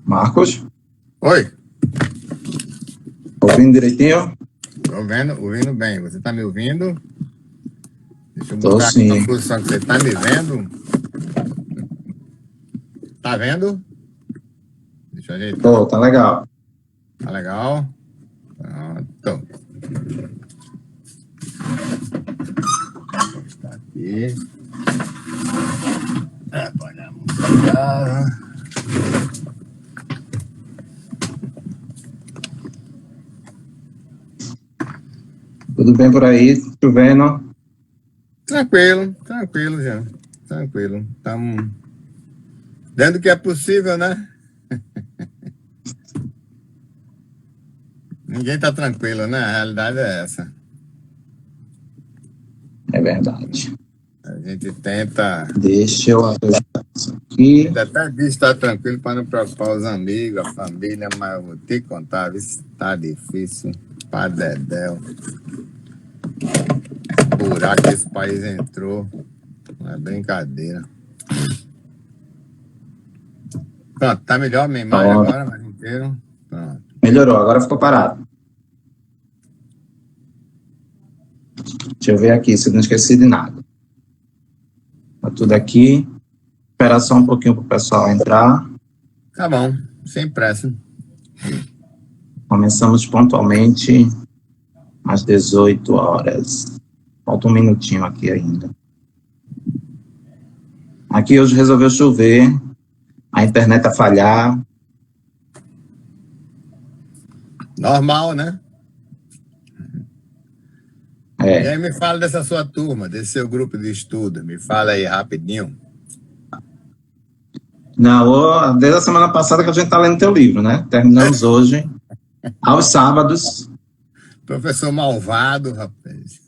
Marcos? Oi. Ouvindo direitinho? Ouvindo bem. Você tá me ouvindo? Deixa eu Tô botar aqui sim. na posição que você tá me vendo. Tá vendo? Deixa eu ajeitar. Tá legal. Tá legal? Pronto. Vou estar aqui. Pode mostrar. Tudo bem por aí? Chovendo? Tranquilo, já. Tranquilo. Estamos dentro do que é possível, né? Ninguém tá tranquilo, né? A realidade é essa. É verdade. A gente tenta. Deixa eu ajustar isso aqui. Ainda até diz estar tranquilo para não preocupar os amigos, a família, mas eu vou te contar, isso tá difícil. Pra dedéu. Buraco que esse país entrou. Não é brincadeira. Pronto, tá melhor a minha imagem agora, mais inteiro. Pronto. Melhorou, agora ficou parado. Deixa eu ver aqui se eu não esqueci de nada. Tá tudo aqui. Esperar só um pouquinho pro pessoal entrar. Tá bom, sem pressa. Começamos pontualmente às 18 horas. Falta um minutinho aqui ainda. Aqui hoje resolveu chover, a internet a falhar. Normal, né? E É. aí me fala dessa sua turma, desse seu grupo de estudo. Me fala aí rapidinho. Não, desde a semana passada que a gente está lendo teu livro, né? Terminamos hoje, aos sábados. Professor malvado, rapaz.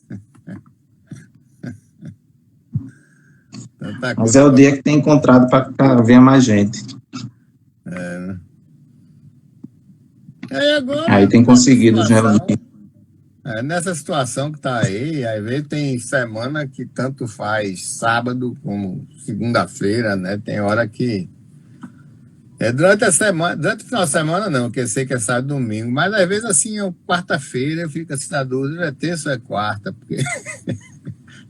Mas é o dia que tem encontrado para ver mais gente. É, né? Aí agora, Aí tem conseguido os reunir. Nessa situação que tá aí vezes tem semana que tanto faz sábado como segunda-feira, né? Tem hora que durante a semana, durante o final de semana não, porque eu sei que é sábado e domingo, mas às vezes assim, quarta-feira eu fico assim na dúvida, é terça ou é quarta, porque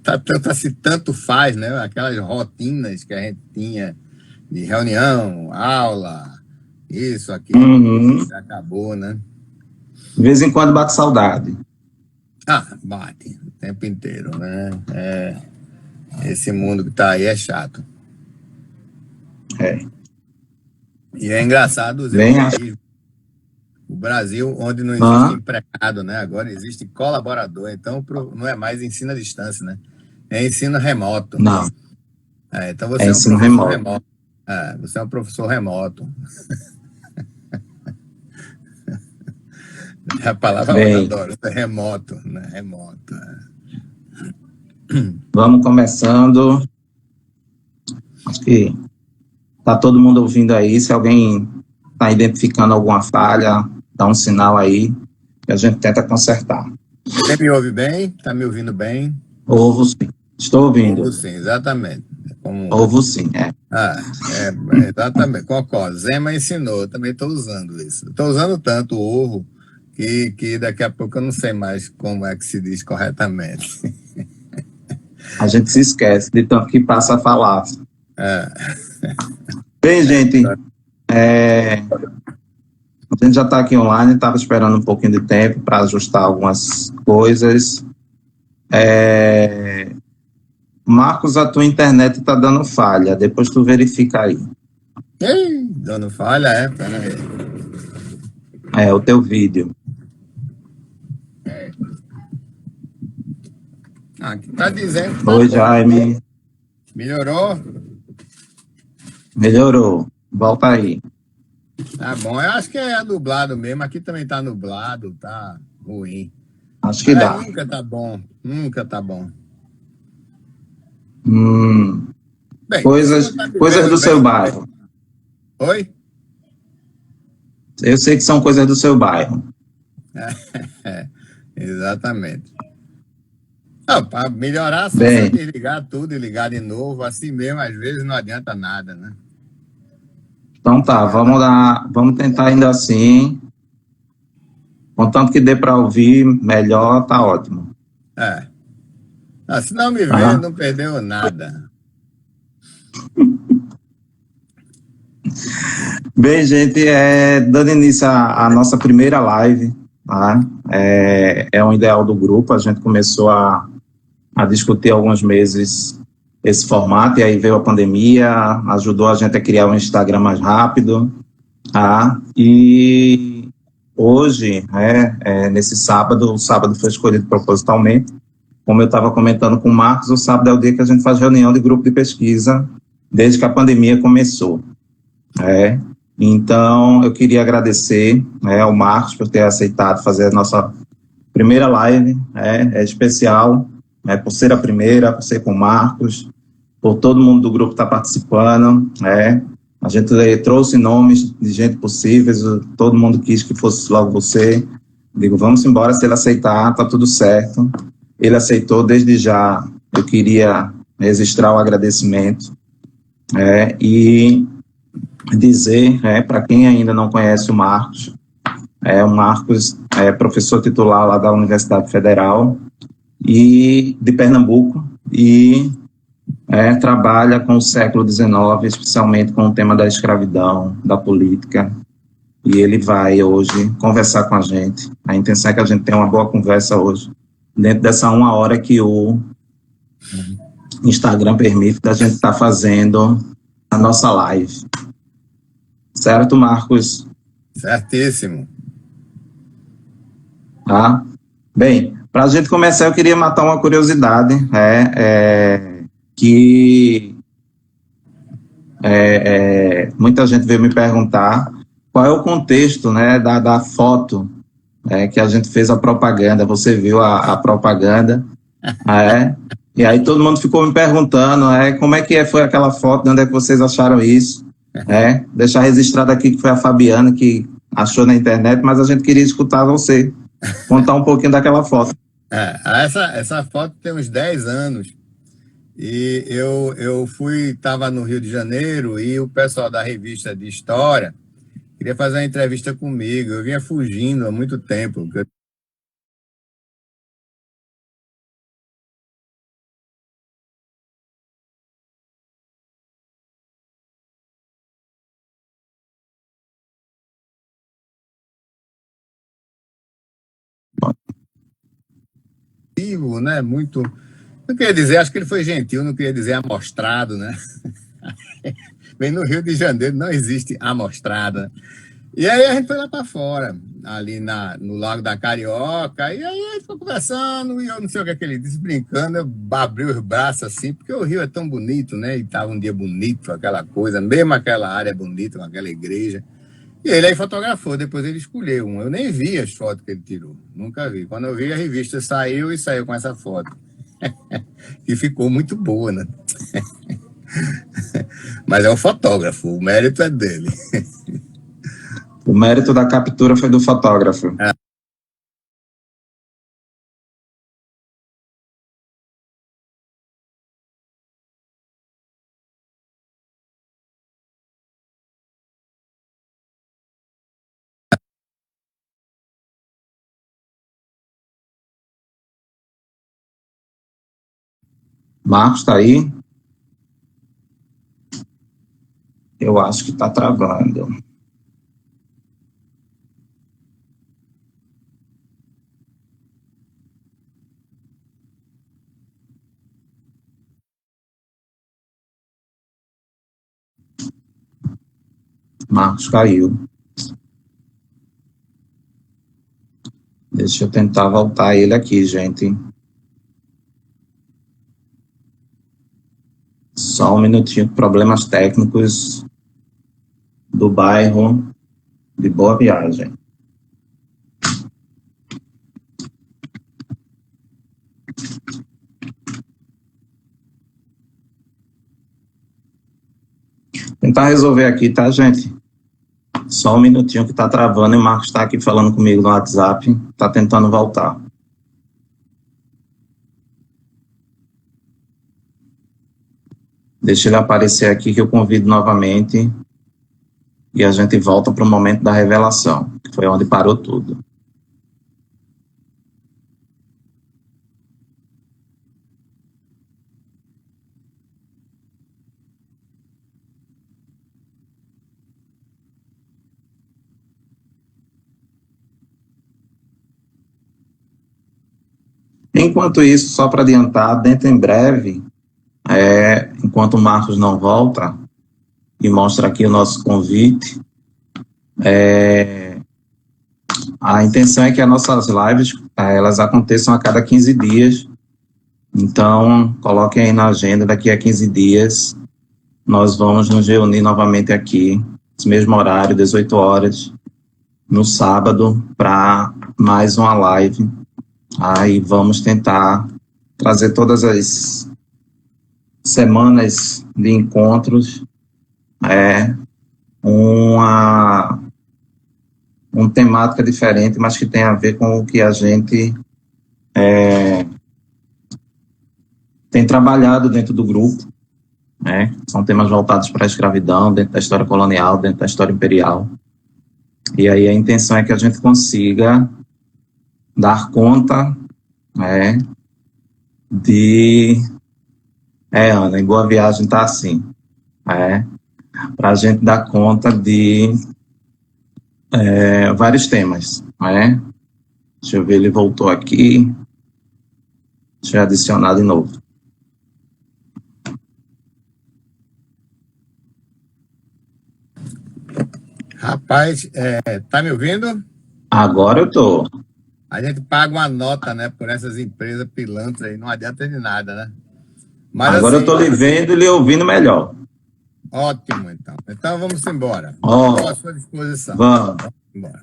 tá tanto assim, tanto faz, né? Aquelas rotinas que a gente tinha de reunião, aula, isso, aquilo, acabou, né? De vez em quando bate saudade. Bate o tempo inteiro, né? Esse mundo que tá aí é chato. É. E é engraçado os o Brasil, onde não existe empregado, né? Agora existe colaborador. Então, não é mais ensino à distância, né? É ensino remoto. Não. Então você é um professor remoto. Você é um professor remoto. É a palavra que eu adoro. É remoto, né? Remoto. Vamos começando. Acho que tá todo mundo ouvindo aí. Se alguém está identificando alguma falha, dá um sinal aí que a gente tenta consertar. Você me ouve bem? Tá me ouvindo bem? Ouvo sim. Estou ouvindo. Ouvo sim, exatamente. Ouvo sim, exatamente. Concordo. Zema ensinou, eu também estou usando isso. Estou usando tanto o ovo que daqui a pouco eu não sei mais como é que se diz corretamente. A gente se esquece de tanto que passa a falar. Bem, gente, a gente já está aqui online, estava esperando um pouquinho de tempo para ajustar algumas coisas. Marcos, a tua internet está dando falha, depois tu verifica aí. Dando falha, peraí. O teu vídeo. Aqui tá dizendo. Oi, Jaime. Melhorou? Melhorou. Volta aí. Tá bom, eu acho que é nublado mesmo. Aqui também tá nublado, tá ruim. Acho que dá. Nunca tá bom, nunca tá bom. Bem, coisas do seu bairro. Oi? Eu sei que são coisas do seu bairro. Exatamente. Para melhorar, só você Bem, desligar tudo e ligar de novo. Assim mesmo, às vezes não adianta nada, né? então tá, vamos tentar ainda assim. Contanto que dê para ouvir melhor, tá ótimo. É. Se não me ver, Tá? não perdeu nada. Bem, gente, dando início à nossa primeira live, tá? É um ideal do grupo. A gente começou a discutir há alguns meses esse formato, e aí veio a pandemia, ajudou a gente a criar um Instagram mais rápido, tá? E hoje, nesse sábado, o sábado foi escolhido propositalmente, como eu estava comentando com o Marcos, o sábado é o dia que a gente faz reunião de grupo de pesquisa, desde que a pandemia começou. Então, eu queria agradecer ao Marcos por ter aceitado fazer a nossa primeira live, é especial, por ser a primeira, por ser com o Marcos, por todo mundo do grupo estar participando, a gente trouxe nomes de gente possíveis, todo mundo quis que fosse logo você, digo, vamos embora, se ele aceitar, tá tudo certo, ele aceitou, desde já eu queria registrar o agradecimento, e dizer, para quem ainda não conhece o Marcos é professor titular lá da Universidade Federal e de Pernambuco, e trabalha com o século XIX, especialmente com o tema da escravidão, da política, e ele vai hoje conversar com a gente. A intenção é que a gente tenha uma boa conversa hoje, dentro dessa 1 hora que o Instagram permite da gente estar fazendo a nossa live. Certo, Marcos? Certíssimo. Tá? Bem, para a gente começar, eu queria matar uma curiosidade, que muita gente veio me perguntar qual é o contexto, da foto que a gente fez a propaganda. Você viu a propaganda, e aí todo mundo ficou me perguntando como é que foi aquela foto, de onde é que vocês acharam isso. Deixar registrado aqui que foi a Fabiana que achou na internet, mas a gente queria escutar você contar um pouquinho daquela foto. Essa foto tem uns 10 anos. E eu estava no Rio de Janeiro e o pessoal da revista de História queria fazer uma entrevista comigo. Eu vinha fugindo há muito tempo. Né? Muito. Não queria dizer, acho que ele foi gentil, não queria dizer amostrado, né? Bem, no Rio de Janeiro não existe amostrada. E aí a gente foi lá para fora, ali no Lago da Carioca, e aí a gente ficou conversando, e eu não sei o que é que ele disse, brincando, eu abri os braços assim, porque o Rio é tão bonito, né? E estava um dia bonito, aquela coisa, mesmo aquela área bonita, com aquela igreja. E ele aí fotografou, depois ele escolheu um. Eu nem vi as fotos que ele tirou, nunca vi. Quando eu vi, a revista saiu com essa foto. E ficou muito boa, né? Mas é um fotógrafo, o mérito é dele. O mérito da captura foi do fotógrafo. Marcos, está aí? Eu acho que está travando. Marcos caiu. Deixa eu tentar voltar ele aqui, gente. Só um minutinho, problemas técnicos do bairro de Boa Viagem. Tentar resolver aqui, tá, gente? Só um minutinho que está travando e o Marcos está aqui falando comigo no WhatsApp, está tentando voltar. Deixa ele aparecer aqui que eu convido novamente e a gente volta para o momento da revelação, que foi onde parou tudo. Enquanto isso, só para adiantar, dentro em breve, enquanto o Marcos não volta, e mostra aqui o nosso convite, a intenção é que as nossas lives, elas aconteçam a cada 15 dias, então coloquem aí na agenda, daqui a 15 dias, nós vamos nos reunir novamente aqui, no mesmo horário, 18 horas, no sábado, para mais uma live. Aí vamos tentar trazer todas as semanas de encontros uma temática diferente, mas que tem a ver com o que a gente tem trabalhado dentro do grupo. São temas voltados para a escravidão, dentro da história colonial, dentro da história imperial. E aí a intenção é que a gente consiga dar conta Ana, em Boa Viagem está assim, para a gente dar conta de vários temas, Deixa eu ver, ele voltou aqui, deixa eu adicionar de novo. Rapaz, tá me ouvindo? Agora eu tô. A gente paga uma nota, né, por essas empresas pilantras aí, não adianta de nada, né? Mas, agora assim, eu tô lhe vendo e lhe ouvindo melhor. Ótimo, então. Então vamos embora. Estou à sua disposição. Vamos. Embora.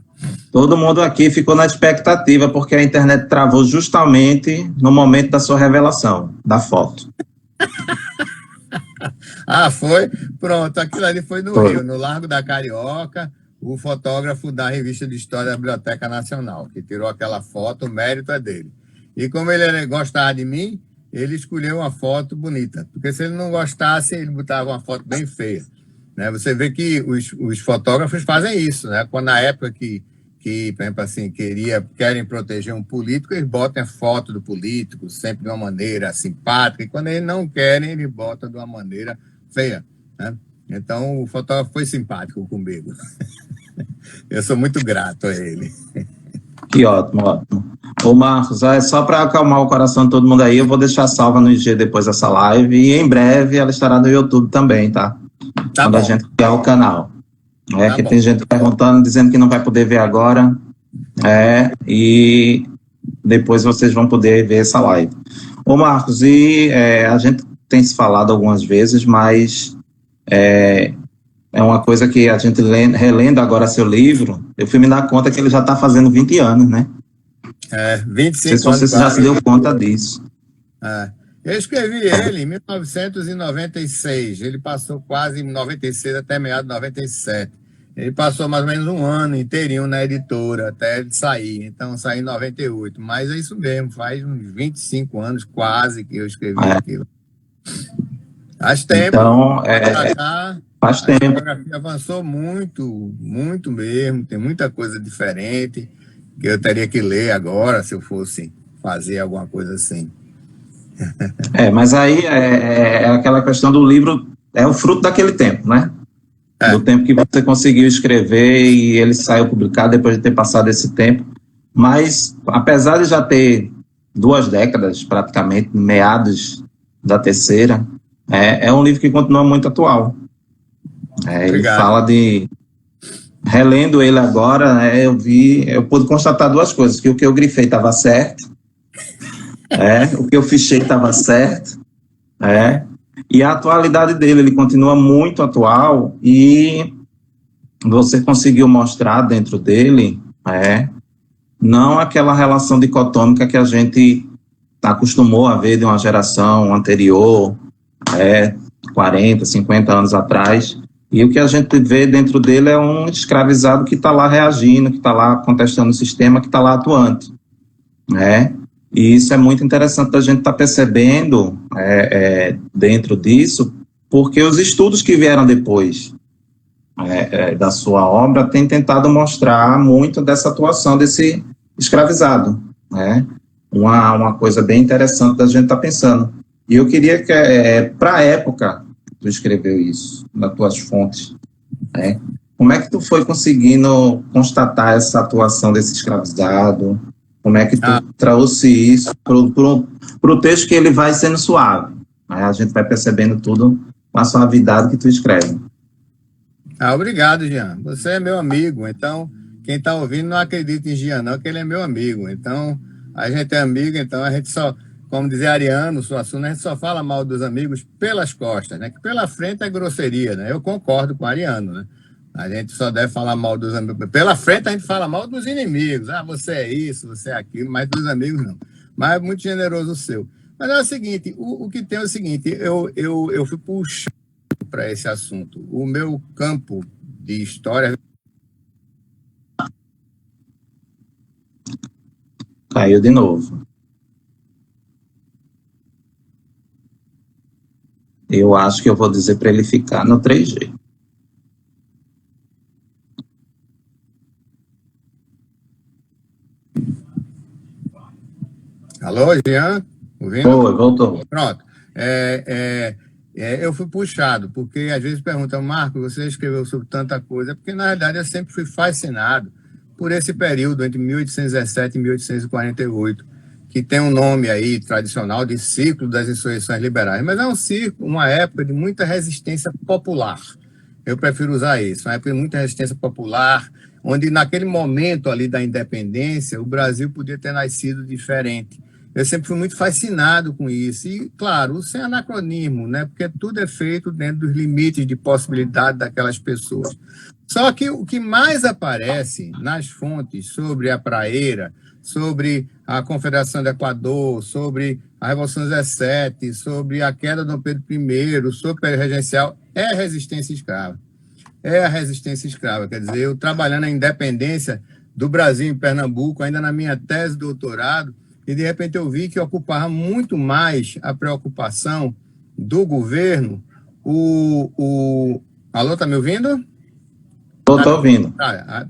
Todo mundo aqui ficou na expectativa, porque a internet travou justamente no momento da sua revelação, da foto. Foi? Pronto, aquilo ali foi no Rio, no Largo da Carioca, o fotógrafo da Revista de História da Biblioteca Nacional, que tirou aquela foto, o mérito é dele. E como ele gostava de mim, ele escolheu uma foto bonita, porque se ele não gostasse, ele botava uma foto bem feia. Né? Você vê que os fotógrafos fazem isso, né? Quando na época que por exemplo, assim, querem proteger um político, eles botam a foto do político sempre de uma maneira simpática, e quando eles não querem, eles botam de uma maneira feia. Né? Então, o fotógrafo foi simpático comigo. Eu sou muito grato a ele. Que ótimo, ótimo. Ô Marcos, só para acalmar o coração de todo mundo aí, eu vou deixar salva no IG depois dessa live, e em breve ela estará no YouTube também, tá? Quando bom. A gente criar o canal. Que bom. Tem gente perguntando, dizendo que não vai poder ver agora, e depois vocês vão poder ver essa live. Ô Marcos, a gente tem se falado algumas vezes, mas é uma coisa que a gente relendo agora seu livro, eu fui me dar conta que ele já está fazendo 20 anos, né? 25 anos. Não sei se você já se deu conta disso. Eu escrevi ele em 1996, ele passou quase em 96 até meados de 97. Ele passou mais ou menos um ano inteirinho na editora, até ele sair. Então, saí em 98. Mas é isso mesmo, faz uns 25 anos quase que eu escrevi aquilo. Faz tempo. Então, faz tempo. A fotografia avançou muito, muito mesmo. Tem muita coisa diferente que eu teria que ler agora, se eu fosse fazer alguma coisa assim. Mas aí é aquela questão do livro, é o fruto daquele tempo, né? Do tempo que você conseguiu escrever e ele saiu publicado depois de ter passado esse tempo. Mas, apesar de já ter 2 décadas, praticamente, meados da terceira, é um livro que continua muito atual. Ele fala de... Relendo ele agora, eu pude constatar 2 coisas, que o que eu grifei estava certo, o que eu fichei estava certo, e a atualidade dele, ele continua muito atual, e você conseguiu mostrar dentro dele, não aquela relação dicotômica que a gente acostumou a ver de uma geração anterior, 40, 50 anos atrás, E o que a gente vê dentro dele é um escravizado que está lá reagindo, que está lá contestando o sistema, que está lá atuante, né? E isso é muito interessante a gente estar percebendo dentro disso, porque os estudos que vieram depois da sua obra têm tentado mostrar muito dessa atuação desse escravizado, né? Uma coisa bem interessante da gente estar pensando. E eu queria que, para a época, tu escreveu isso, nas tuas fontes, né? Como é que tu foi conseguindo constatar essa atuação desse escravizado? Como é que tu trouxe isso para o texto que ele vai sendo suave, né? A gente vai percebendo tudo com a suavidade que tu escreve. Obrigado, Jean. Você é meu amigo, então quem está ouvindo não acredita em Jean, não, que ele é meu amigo. Então, a gente é amigo, então a gente só, como dizia Ariano Suassuna, a gente só fala mal dos amigos pelas costas, né? Que pela frente é grosseria, né? Eu concordo com Ariano, né? A gente só deve falar mal dos amigos. Pela frente a gente fala mal dos inimigos. Você é isso, você é aquilo, mas dos amigos não. Mas é muito generoso o seu. Mas é o seguinte, o que tem é o seguinte, eu fui puxado para esse assunto. O meu campo de história... Caiu de novo. Eu acho que eu vou dizer para ele ficar no 3G. Alô, Jean? Ouvindo? Oi, voltou. Pronto. Eu fui puxado, porque às vezes perguntam, Marco, você escreveu sobre tanta coisa, porque na verdade eu sempre fui fascinado por esse período entre 1817 e 1848, que tem um nome aí tradicional de ciclo das insurreições liberais, mas é um ciclo, uma época de muita resistência popular. Eu prefiro usar isso, uma época de muita resistência popular, onde naquele momento ali da independência, o Brasil podia ter nascido diferente. Eu sempre fui muito fascinado com isso. E, claro, sem anacronismo, né? Porque tudo é feito dentro dos limites de possibilidade daquelas pessoas. Só que o que mais aparece nas fontes sobre a praeira, sobre a Confederação do Equador, sobre a Revolução 17, sobre a queda do Dom Pedro I, sobre o período regencial, é a resistência escrava. É a resistência escrava. Quer dizer, eu trabalhando a independência do Brasil em Pernambuco, ainda na minha tese de doutorado, e de repente eu vi que ocupava muito mais a preocupação do governo. Alô, tá me ouvindo? Estou ouvindo.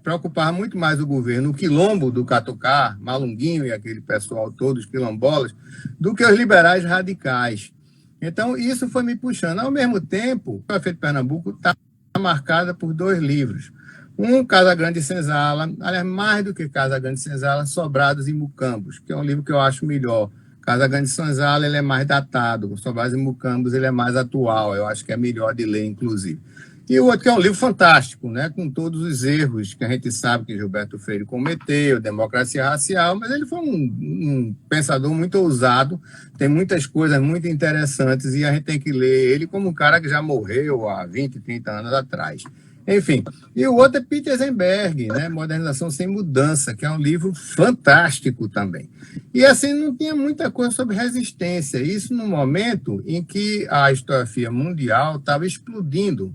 Preocupava muito mais o governo, o quilombo do Catucá, Malunguinho e aquele pessoal todos quilombolas, do que os liberais radicais. Então, isso foi me puxando. Ao mesmo tempo, a Prefeito de Pernambuco está marcada por 2 livros. Um, Casa Grande e Senzala, aliás, mais do que Casa Grande e Senzala, Sobrados e Mucambos, que é um livro que eu acho melhor. Casa Grande e Senzala, ele é mais datado, Sobrados e Mucambos, ele é mais atual, eu acho que é melhor de ler, inclusive. E o outro que é um livro fantástico, né, com todos os erros que a gente sabe que Gilberto Freire cometeu, Democracia Racial, mas ele foi um pensador muito ousado, tem muitas coisas muito interessantes e a gente tem que ler ele como um cara que já morreu há 20, 30 anos atrás. Enfim, e o outro é Peter Eisenberg, né? Modernização Sem Mudança, que é um livro fantástico também. E assim, não tinha muita coisa sobre resistência. Isso no momento em que a historiografia mundial estava explodindo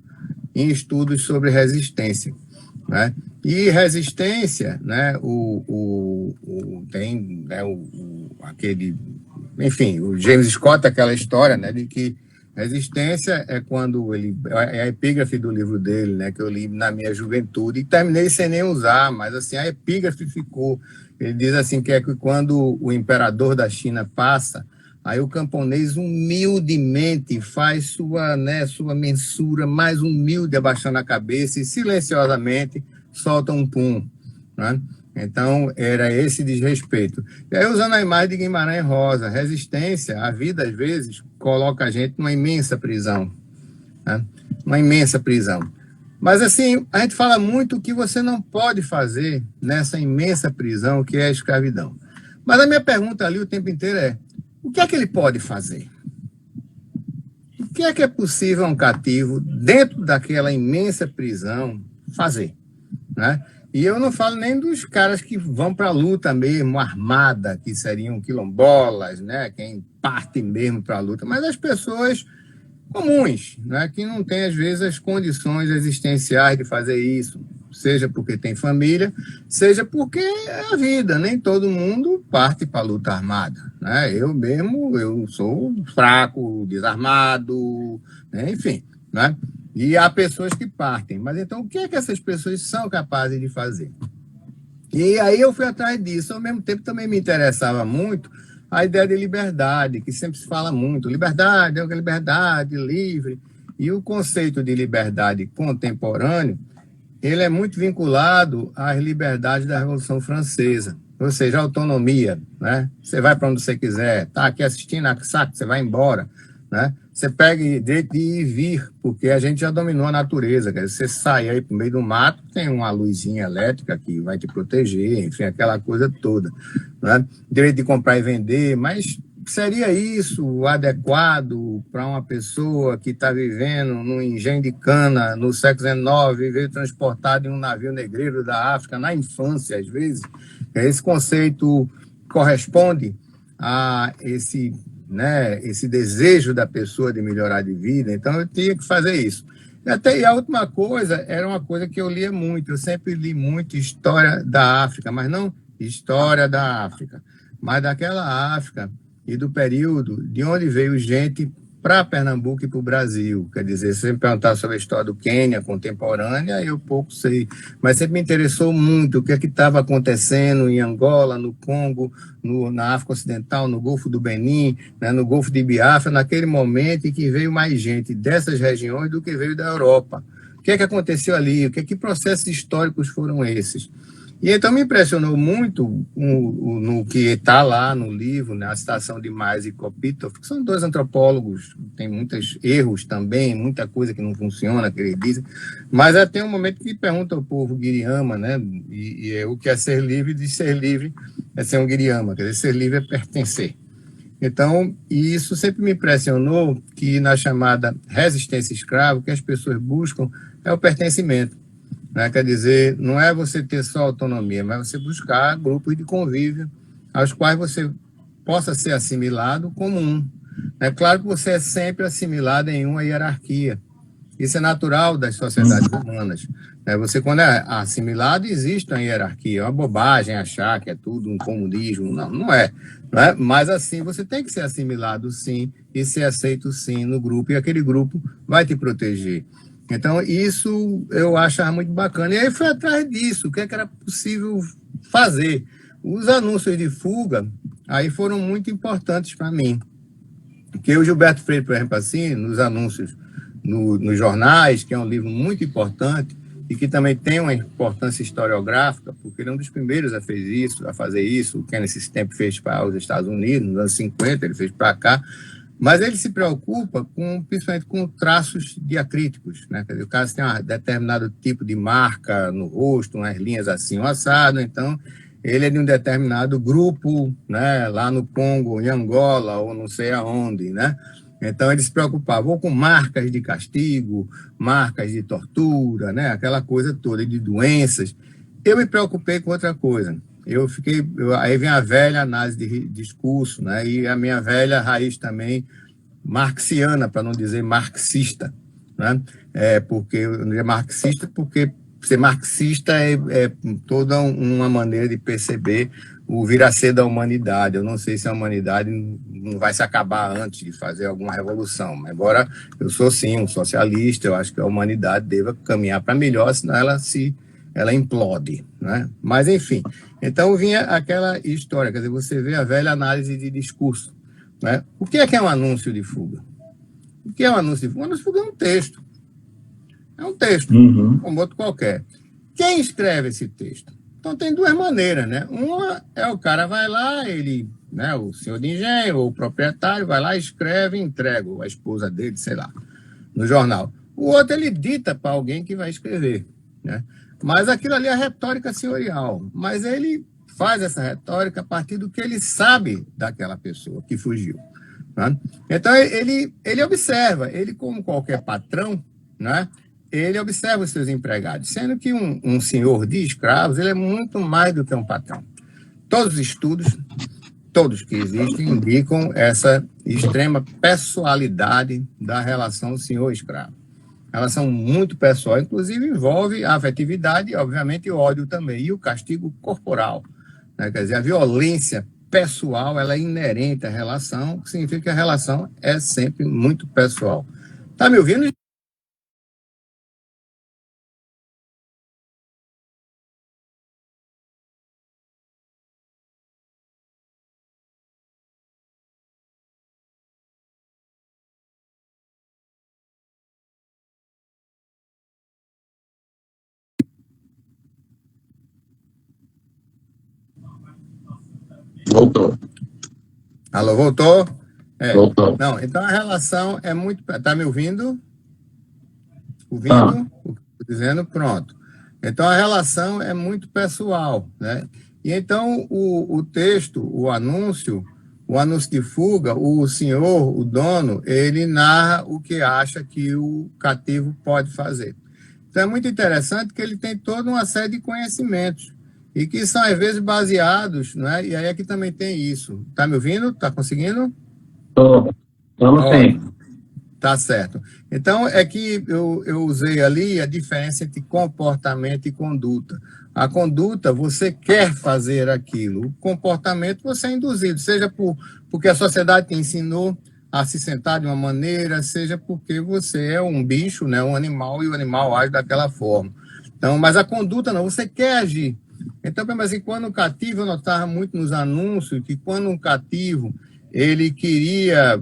em estudos sobre resistência, né? E resistência, né? Tem, né, aquele... Enfim, o James Scott, aquela história, né, de que resistência é quando ele... É a epígrafe do livro dele, né, que eu li na minha juventude e terminei sem nem usar, mas assim, a epígrafe ficou. Ele diz assim que é que quando o imperador da China passa, aí o camponês humildemente faz sua mensura mais humilde, abaixando a cabeça e silenciosamente solta um pum, né? Então, era esse desrespeito. E aí, usando a imagem de Guimarães Rosa, resistência, a vida, às vezes, coloca a gente numa imensa prisão, né? Uma imensa prisão. Mas, assim, a gente fala muito o que você não pode fazer nessa imensa prisão que é a escravidão. Mas a minha pergunta ali o tempo inteiro é, o que é que ele pode fazer? O que é possível a um cativo, dentro daquela imensa prisão, fazer, né? E eu não falo nem dos caras que vão para a luta mesmo, armada, que seriam quilombolas, né? Quem parte mesmo para a luta, mas as pessoas comuns, né, que não têm, às vezes, as condições existenciais de fazer isso, seja porque tem família, seja porque é a vida, nem todo mundo parte para a luta armada, né? Eu mesmo, eu sou fraco, desarmado, né? Enfim, né? E há pessoas que partem, mas então o que é que essas pessoas são capazes de fazer? E aí eu fui atrás disso. Ao mesmo tempo também me interessava muito a ideia de liberdade, que sempre se fala muito. Liberdade é uma liberdade livre. E o conceito de liberdade contemporâneo, ele é muito vinculado às liberdades da Revolução Francesa. Ou seja, a autonomia, né? Você vai para onde você quiser, tá aqui assistindo a saco, você vai embora, né? Você pega direito de ir e vir, porque a gente já dominou a natureza. Quer dizer, você sai aí para o meio do mato, tem uma luzinha elétrica que vai te proteger, enfim, aquela coisa toda, né? Direito de comprar e vender, mas seria isso adequado para uma pessoa que está vivendo num engenho de cana no século XIX e veio transportado em um navio negreiro da África na infância, às vezes? Esse conceito corresponde a esse, né, esse desejo da pessoa de melhorar de vida, então eu tinha que fazer isso. E a última coisa era uma coisa que eu lia muito, eu sempre li muito história da África, mas não história da África, mas daquela África e do período de onde veio gente para Pernambuco e para o Brasil. Quer dizer, se você me perguntar sobre a história do Quênia contemporânea, eu pouco sei, mas sempre me interessou muito o que é que estava acontecendo em Angola, no Congo, na África Ocidental, no Golfo do Benin, né, no Golfo de Biafra, naquele momento em que veio mais gente dessas regiões do que veio da Europa. O que é que aconteceu ali? Que processos históricos foram esses? E então me impressionou muito no que está lá no livro, né, a citação de Mais e Kopitov, que são dois antropólogos, tem muitos erros também, muita coisa que não funciona, que eles dizem, mas tem um momento que pergunta ao povo Giriama, né, e o que é ser livre, de ser livre é ser um Giriama, quer dizer, ser livre é pertencer. Então, e isso sempre me impressionou, que na chamada resistência escrava, o que as pessoas buscam é o pertencimento. Né? Quer dizer, não é você ter só autonomia, mas você buscar grupos de convívio aos quais você possa ser assimilado como um. É claro que você é sempre assimilado em uma hierarquia. Isso é natural das sociedades humanas. Você, quando é assimilado, existe uma hierarquia. É uma bobagem achar que é tudo um comunismo. Não, não é. Não é? Mas assim, você tem que ser assimilado, sim, e ser aceito, sim, no grupo, e aquele grupo vai te proteger. Então, isso eu achava muito bacana. E aí fui atrás disso, o que era possível fazer. Os anúncios de fuga aí foram muito importantes para mim. Porque o Gilberto Freire, por exemplo, assim, nos anúncios nos jornais, que é um livro muito importante e que também tem uma importância historiográfica, porque ele é um dos primeiros a fazer isso. O Kenneth esse tempo fez para os Estados Unidos, nos anos 50, ele fez para cá. Mas ele se preocupa principalmente com traços diacríticos, né? Quer dizer, o caso tem um determinado tipo de marca no rosto, umas linhas assim, um assado, então ele é de um determinado grupo, né? Lá no Congo, em Angola, ou não sei aonde, né? Então ele se preocupava ou com marcas de castigo, marcas de tortura, né? Aquela coisa toda, de doenças. Eu me preocupei com outra coisa. Aí vem a velha análise de discurso, né? E a minha velha raiz também marxiana, para não dizer marxista, né? Porque não é marxista, porque ser marxista é toda uma maneira de perceber o vir a ser da humanidade. Eu não sei se a humanidade não vai se acabar antes de fazer alguma revolução, mas embora eu sou sim um socialista, eu acho que a humanidade deva caminhar para melhor, senão ela implode, né? Mas, enfim, então vinha aquela história, quer dizer, você vê a velha análise de discurso, né? O que é um anúncio de fuga? O que é um anúncio de fuga? Um anúncio de fuga é um texto. É um texto, como outro qualquer. Quem escreve esse texto? Então, tem duas maneiras, né? Uma é o cara vai lá, ele, né, o senhor de engenho ou o proprietário vai lá, escreve e entrega, ou a esposa dele, sei lá, no jornal. O outro, ele dita para alguém que vai escrever, né? Mas aquilo ali é retórica senhorial. Mas ele faz essa retórica a partir do que ele sabe daquela pessoa que fugiu, né? Então, ele observa, ele como qualquer patrão, né? Ele observa os seus empregados, sendo que um senhor de escravos, ele é muito mais do que um patrão. Todos os estudos, todos que existem indicam essa extrema pessoalidade da relação senhor-escravo. Relação muito pessoal, inclusive envolve a afetividade e, obviamente, o ódio também, e o castigo corporal, né? Quer dizer, a violência pessoal, ela é inerente à relação, que significa que a relação é sempre muito pessoal. Tá me ouvindo? Voltou. Alô, voltou? Voltou. Não, então a relação é muito... Tá me ouvindo? Tá. O que eu tô dizendo? Pronto. Então a relação é muito pessoal, né? E então o texto, o anúncio de fuga, o senhor, o dono, ele narra o que acha que o cativo pode fazer. Então é muito interessante que ele tem toda uma série de conhecimentos e que são às vezes baseados, né? E aí aqui também tem isso. Tá me ouvindo? Tá conseguindo? Tô. Vamos sim. Tá certo. Então, é que eu usei ali a diferença entre comportamento e conduta. A conduta, você quer fazer aquilo. O comportamento, você é induzido, seja porque a sociedade te ensinou a se sentar de uma maneira, seja porque você é um bicho, né, um animal, e o animal age daquela forma. Então, mas a conduta não, você quer agir. Então, mas quando o cativo, eu notava muito nos anúncios que quando um cativo ele queria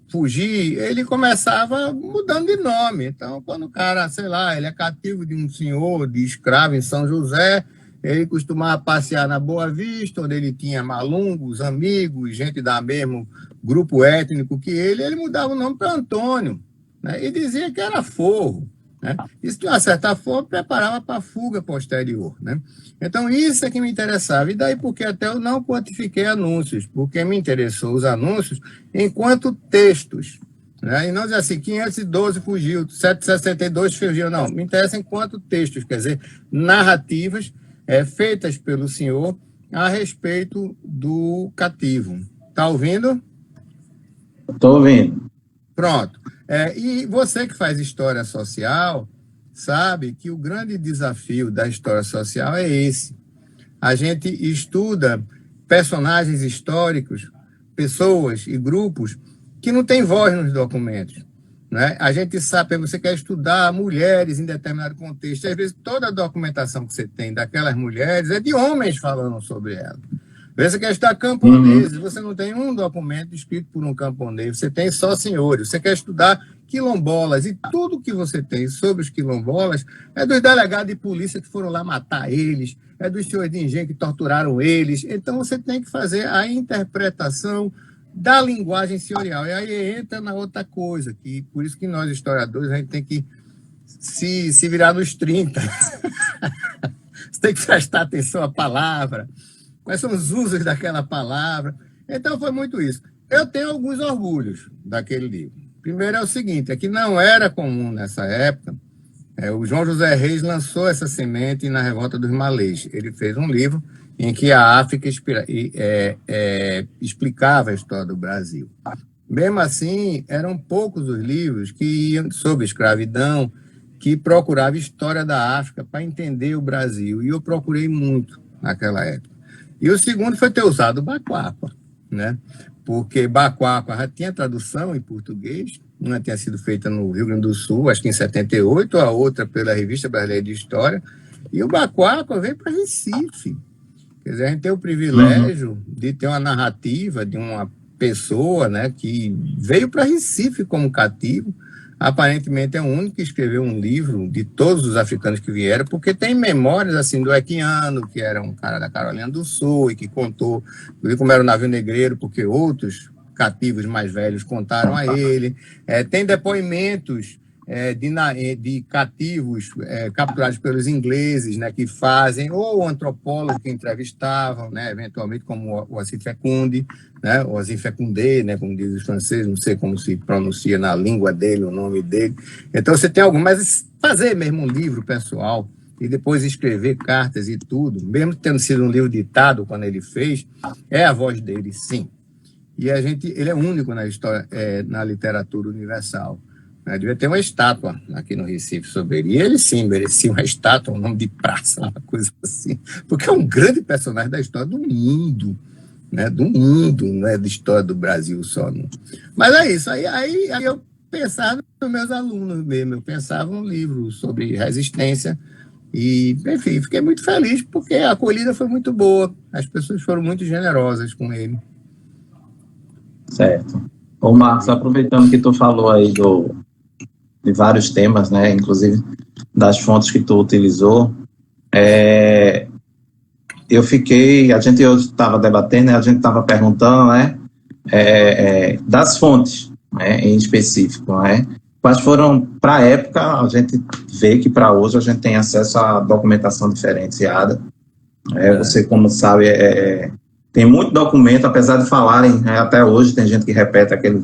fugir, ele começava mudando de nome. Então, quando o cara, sei lá, ele é cativo de um senhor, de escravo em São José, ele costumava passear na Boa Vista, onde ele tinha malungos, amigos, gente da mesmo grupo étnico que ele mudava o nome para Antônio, né? E dizia que era forro, né? Isso, de uma certa forma, preparava para a fuga posterior, né? Então, isso é que me interessava. E daí, porque até eu não quantifiquei anúncios, porque me interessou os anúncios enquanto textos, né? E não dizer assim, 512 fugiu, 762 fugiu, não. Me interessa enquanto textos, quer dizer, narrativas feitas pelo senhor a respeito do cativo. Está ouvindo? Estou ouvindo. Pronto. E você que faz história social sabe que o grande desafio da história social é esse. A gente estuda personagens históricos, pessoas e grupos que não têm voz nos documentos, né? A gente sabe, você quer estudar mulheres em determinado contexto, às vezes toda a documentação que você tem daquelas mulheres é de homens falando sobre elas. Você quer estudar camponeses, você não tem um documento escrito por um camponês, você tem só senhores. Você quer estudar quilombolas, e tudo que você tem sobre os quilombolas é dos delegados de polícia que foram lá matar eles, é dos senhores de engenho que torturaram eles. Então você tem que fazer a interpretação da linguagem senhorial. E aí entra na outra coisa, que por isso que nós, historiadores, a gente tem que se virar nos 30. Você tem que prestar atenção à palavra, quais são os usos daquela palavra. Então foi muito isso. Eu tenho alguns orgulhos daquele livro. Primeiro é o seguinte, é que não era comum nessa época, o João José Reis lançou essa semente na Revolta dos Malês. Ele fez um livro em que a África explicava a história do Brasil. Mesmo assim, eram poucos os livros que iam sobre escravidão, que procuravam história da África para entender o Brasil. E eu procurei muito naquela época. E o segundo foi ter usado o Baquapa, né? Porque Baquapa já tinha tradução em português, uma tinha sido feita no Rio Grande do Sul, acho que em 78, a outra pela Revista Brasileira de História, e o Baquapa veio para Recife. Quer dizer, a gente tem o privilégio de ter uma narrativa de uma pessoa, né, que veio para Recife como cativo. Aparentemente é o único que escreveu um livro de todos os africanos que vieram, porque tem memórias assim do Equiano, que era um cara da Carolina do Sul e que contou como era o navio negreiro, porque outros cativos mais velhos contaram a ele. Tem depoimentos de cativos capturados pelos ingleses, né, que fazem, ou antropólogos que entrevistavam, né, eventualmente, como o Assis Fecunde, né, o Assis Fecundé, né, como diz os franceses, não sei como se pronuncia na língua dele, o nome dele. Então, você tem algo, mas fazer mesmo um livro pessoal, e depois escrever cartas e tudo, mesmo tendo sido um livro ditado quando ele fez, é a voz dele, sim. E ele é único na história, na literatura universal. Né? Devia ter uma estátua aqui no Recife sobre ele. E ele, sim, merecia uma estátua, um nome de praça, uma coisa assim. Porque é um grande personagem da história do mundo. Né? Do mundo, não é da história do Brasil só. Não. Mas é isso. Aí eu pensava nos meus alunos mesmo. Eu pensava um livro sobre resistência. E, enfim, fiquei muito feliz porque a acolhida foi muito boa. As pessoas foram muito generosas com ele. Certo. Ô, Marcos, aproveitando que tu falou aí de vários temas, né, inclusive das fontes que tu utilizou, a gente hoje estava debatendo, né, a gente estava perguntando, né, das fontes, né, em específico, né, quais foram, para a época, a gente vê que para hoje a gente tem acesso à documentação diferenciada, você, como sabe, tem muito documento, apesar de falarem, né, até hoje tem gente que repete aquela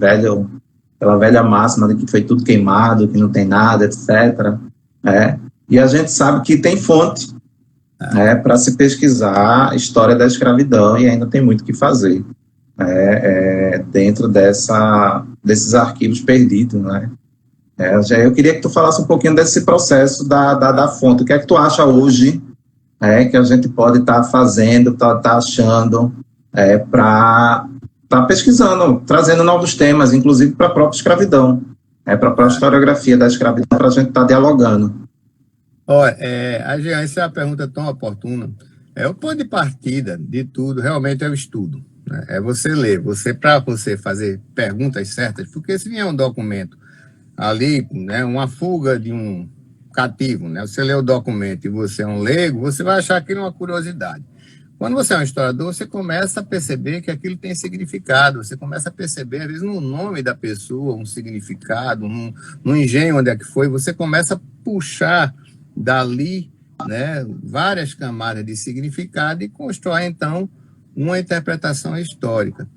velha máxima de que foi tudo queimado, que não tem nada, etc. E a gente sabe que tem fonte para se pesquisar a história da escravidão e ainda tem muito o que fazer dentro desses arquivos perdidos. Né? Eu queria que tu falasse um pouquinho desse processo da fonte. O que é que tu acha hoje que a gente pode estar fazendo, estar achando para estar pesquisando, trazendo novos temas, inclusive para a própria escravidão, para a própria historiografia da escravidão, para a gente estar dialogando. Olha, essa é uma pergunta tão oportuna. O ponto de partida de tudo realmente é o estudo. Né? É você ler, para você fazer perguntas certas, porque se vier um documento ali, né, uma fuga de um cativo, né? Você lê o documento e você é um leigo, você vai achar aquilo uma curiosidade. Quando você é um historiador, você começa a perceber que aquilo tem significado, você começa a perceber, às vezes, no nome da pessoa, um significado, no engenho onde é que foi, você começa a puxar dali, né, várias camadas de significado e constrói, então, uma interpretação histórica.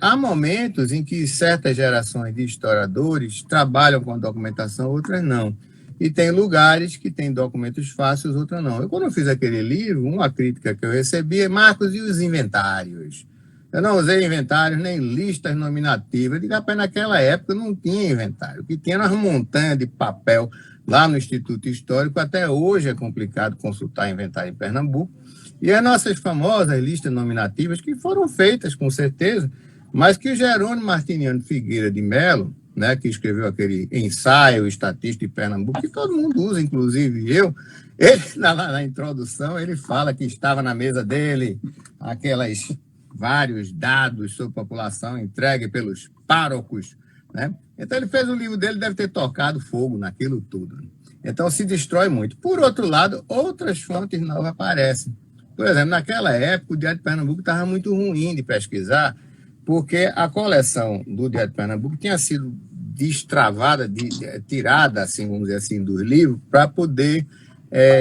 Há momentos em que certas gerações de historiadores trabalham com a documentação, outras não. E tem lugares que tem documentos fáceis, outros não. Quando eu fiz aquele livro, uma crítica que eu recebi é: Marcos, e os inventários? Eu não usei inventários nem listas nominativas. Eu digo, rapaz, naquela época não tinha inventário. O que tinha eram as montanhas de papel lá no Instituto Histórico. Até hoje é complicado consultar inventário em Pernambuco. E as nossas famosas listas nominativas, que foram feitas, com certeza, mas que o Jerônimo Martiniano Figueira de Mello, né, que escreveu aquele ensaio estatístico de Pernambuco, que todo mundo usa, inclusive eu, ele, na introdução, ele fala que estava na mesa dele vários dados sobre população entregue pelos párocos, né? Então ele fez o livro dele, deve ter tocado fogo naquilo tudo. Então se destrói muito. Por outro lado, outras fontes novas aparecem. Por exemplo, naquela época, o Diário de Pernambuco estava muito ruim de pesquisar, porque a coleção do Diário de Pernambuco tinha sido destravada, tirada, assim, vamos dizer assim, dos livros, para poder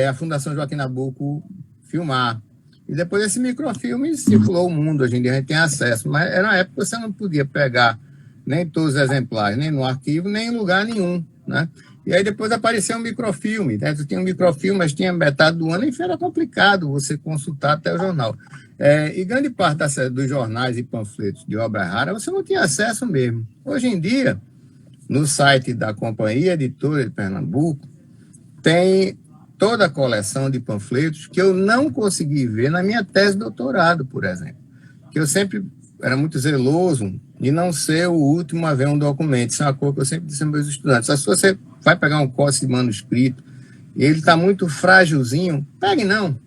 a Fundação Joaquim Nabuco filmar. E depois esse microfilme circulou o mundo, hoje em dia a gente tem acesso, mas era uma época que você não podia pegar nem todos os exemplares, nem no arquivo, nem em lugar nenhum, né? E aí depois apareceu um microfilme, né? Tinha um microfilme, mas tinha metade do ano, enfim, era complicado você consultar até o jornal. E grande parte dos jornais e panfletos de obra rara, você não tinha acesso mesmo. Hoje em dia, no site da Companhia Editora de Pernambuco, tem toda a coleção de panfletos que eu não consegui ver na minha tese de doutorado, por exemplo. Que eu sempre era muito zeloso de não ser o último a ver um documento. Isso é uma coisa que eu sempre disse aos meus estudantes. Se você vai pegar um códice de manuscrito e ele está muito frágilzinho, pegue não.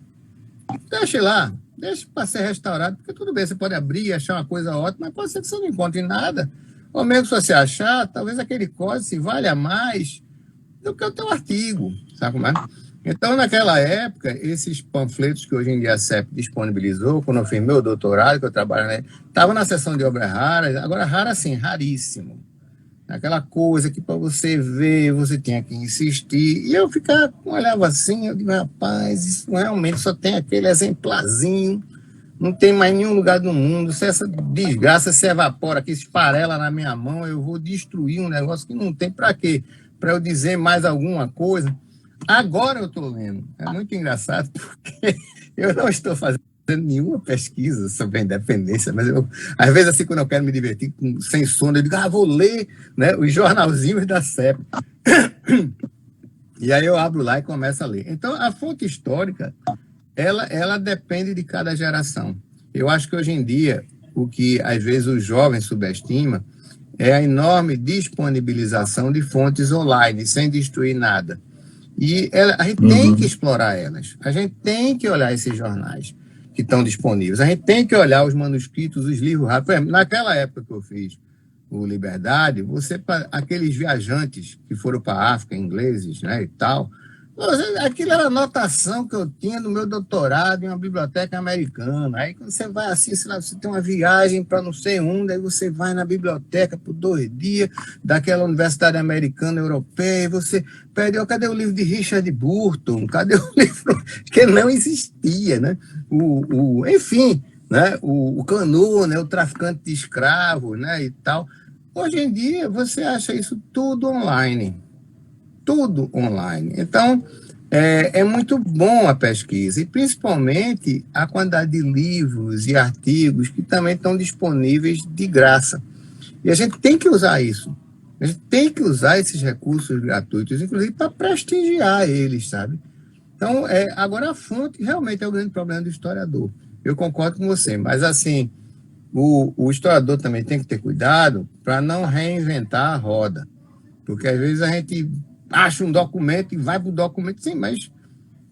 Deixe lá. Deixe para ser restaurado, porque tudo bem, você pode abrir e achar uma coisa ótima, mas pode ser que você não encontre nada. Ou mesmo se você achar, talvez aquele códice valha mais do que o teu artigo, sabe como é? Então, naquela época, esses panfletos que hoje em dia a CEP disponibilizou, quando eu fiz meu doutorado, que eu trabalho, né, estava na seção de obras raras, agora rara assim, raríssimo. Aquela coisa que para você ver, você tinha que insistir. E eu olhava assim, eu digo, rapaz, isso realmente só tem aquele exemplarzinho, não tem mais nenhum lugar do mundo. Se essa desgraça se evapora aqui, se esfarela na minha mão, eu vou destruir um negócio que não tem. Para quê? Para eu dizer mais alguma coisa. Agora eu estou lendo. É muito engraçado, porque eu não estou fazendo nenhuma pesquisa sobre a independência, mas eu, às vezes, assim, quando eu quero me divertir sem sono, eu digo, vou ler, né, os jornalzinhos da CEP. E aí eu abro lá e começo a ler. Então, a fonte histórica, ela depende de cada geração. Eu acho que hoje em dia, o que às vezes o jovem subestima é a enorme disponibilização de fontes online, sem destruir nada. E a gente tem que explorar elas. A gente tem que olhar esses jornais que estão disponíveis. A gente tem que olhar os manuscritos, os livros rápidos. Por exemplo, naquela época que eu fiz o Liberdade, aqueles viajantes que foram para a África, ingleses, né, e tal, aquilo era a anotação que eu tinha no meu doutorado em uma biblioteca americana. Aí quando você vai assim, você tem uma viagem para não sei onde, aí você vai na biblioteca por 2 dias daquela universidade americana, europeia, e você pede, cadê o livro de Richard Burton? Cadê o livro que não existia, né? Enfim, né? O Canu, né? O traficante de escravos, né? E tal. Hoje em dia você acha isso tudo online. Tudo online. Então, é muito bom a pesquisa, e principalmente a quantidade de livros e artigos que também estão disponíveis de graça. E a gente tem que usar isso. A gente tem que usar esses recursos gratuitos, inclusive para prestigiar eles, sabe? Então, agora a fonte realmente é o grande problema do historiador. Eu concordo com você, mas assim, o historiador também tem que ter cuidado para não reinventar a roda. Porque às vezes a gente acha um documento e vai para o documento. Sim, mas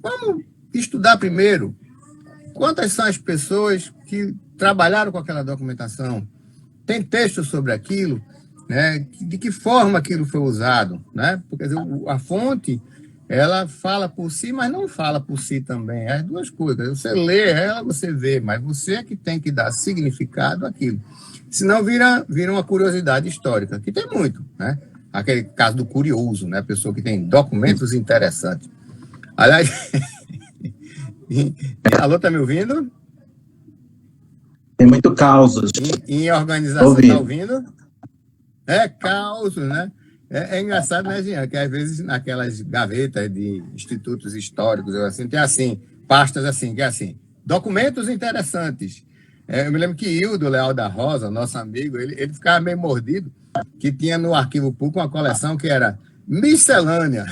vamos estudar primeiro. Quantas são as pessoas que trabalharam com aquela documentação? Tem texto sobre aquilo? Né? De que forma aquilo foi usado? Né? Porque a fonte, ela fala por si, mas não fala por si também. As duas coisas. Você lê ela, você vê, mas você é que tem que dar significado àquilo. Senão vira uma curiosidade histórica, que tem muito, né? Aquele caso do curioso, né? A pessoa que tem documentos interessantes. Aliás, alô, tá me ouvindo? Tem muito caos. Em organização, tá ouvindo? É caos, né? É engraçado, né, Jean? Que às vezes naquelas gavetas de institutos históricos, assim, tem assim, pastas assim, que é assim, documentos interessantes. Eu me lembro que Hildo Leal da Rosa, nosso amigo, ele ficava meio mordido, que tinha no arquivo público uma coleção que era miscelânea.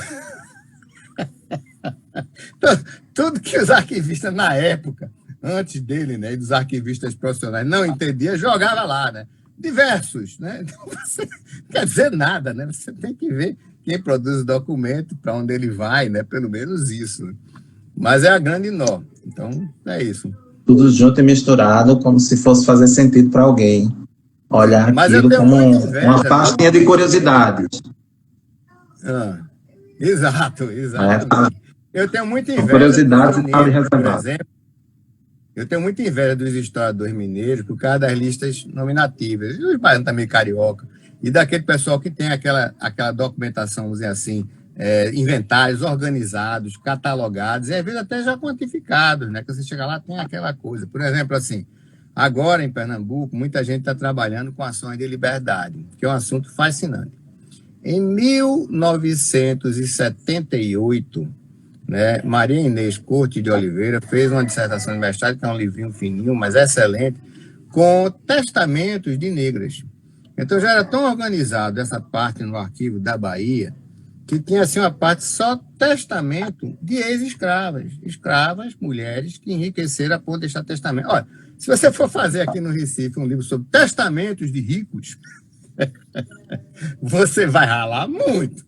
Tudo que os arquivistas na época, antes dele, né, e dos arquivistas profissionais, não entendia, jogava lá, né? Diversos, né? Então você não quer dizer nada, né? Você tem que ver quem produz o documento, para onde ele vai, né? Pelo menos isso. Né? Mas é a grande nó. Então, é isso. Tudo junto e misturado, como se fosse fazer sentido para alguém. Olhar aquilo como uma pastinha de curiosidades. Exato. Eu tenho muita inveja. Curiosidades e por exemplo, eu tenho muita inveja dos historiadores mineiros por causa das listas nominativas, e os baianos também carioca, e daquele pessoal que tem aquela documentação, vamos dizer assim, inventários organizados, catalogados, e às vezes até já quantificados, né? Que você chega lá, tem aquela coisa. Por exemplo, assim, agora em Pernambuco, muita gente está trabalhando com ações de liberdade, que é um assunto fascinante. Em 1978, né, Maria Inês Corte de Oliveira fez uma dissertação de mestrado, que é um livrinho fininho, mas excelente, com testamentos de negras. Então já era tão organizado essa parte no arquivo da Bahia, que tinha assim uma parte só testamento de escravas, mulheres que enriqueceram a ponto de deixar testamento. Olha, se você for fazer aqui no Recife um livro sobre testamentos de ricos, você vai ralar muito,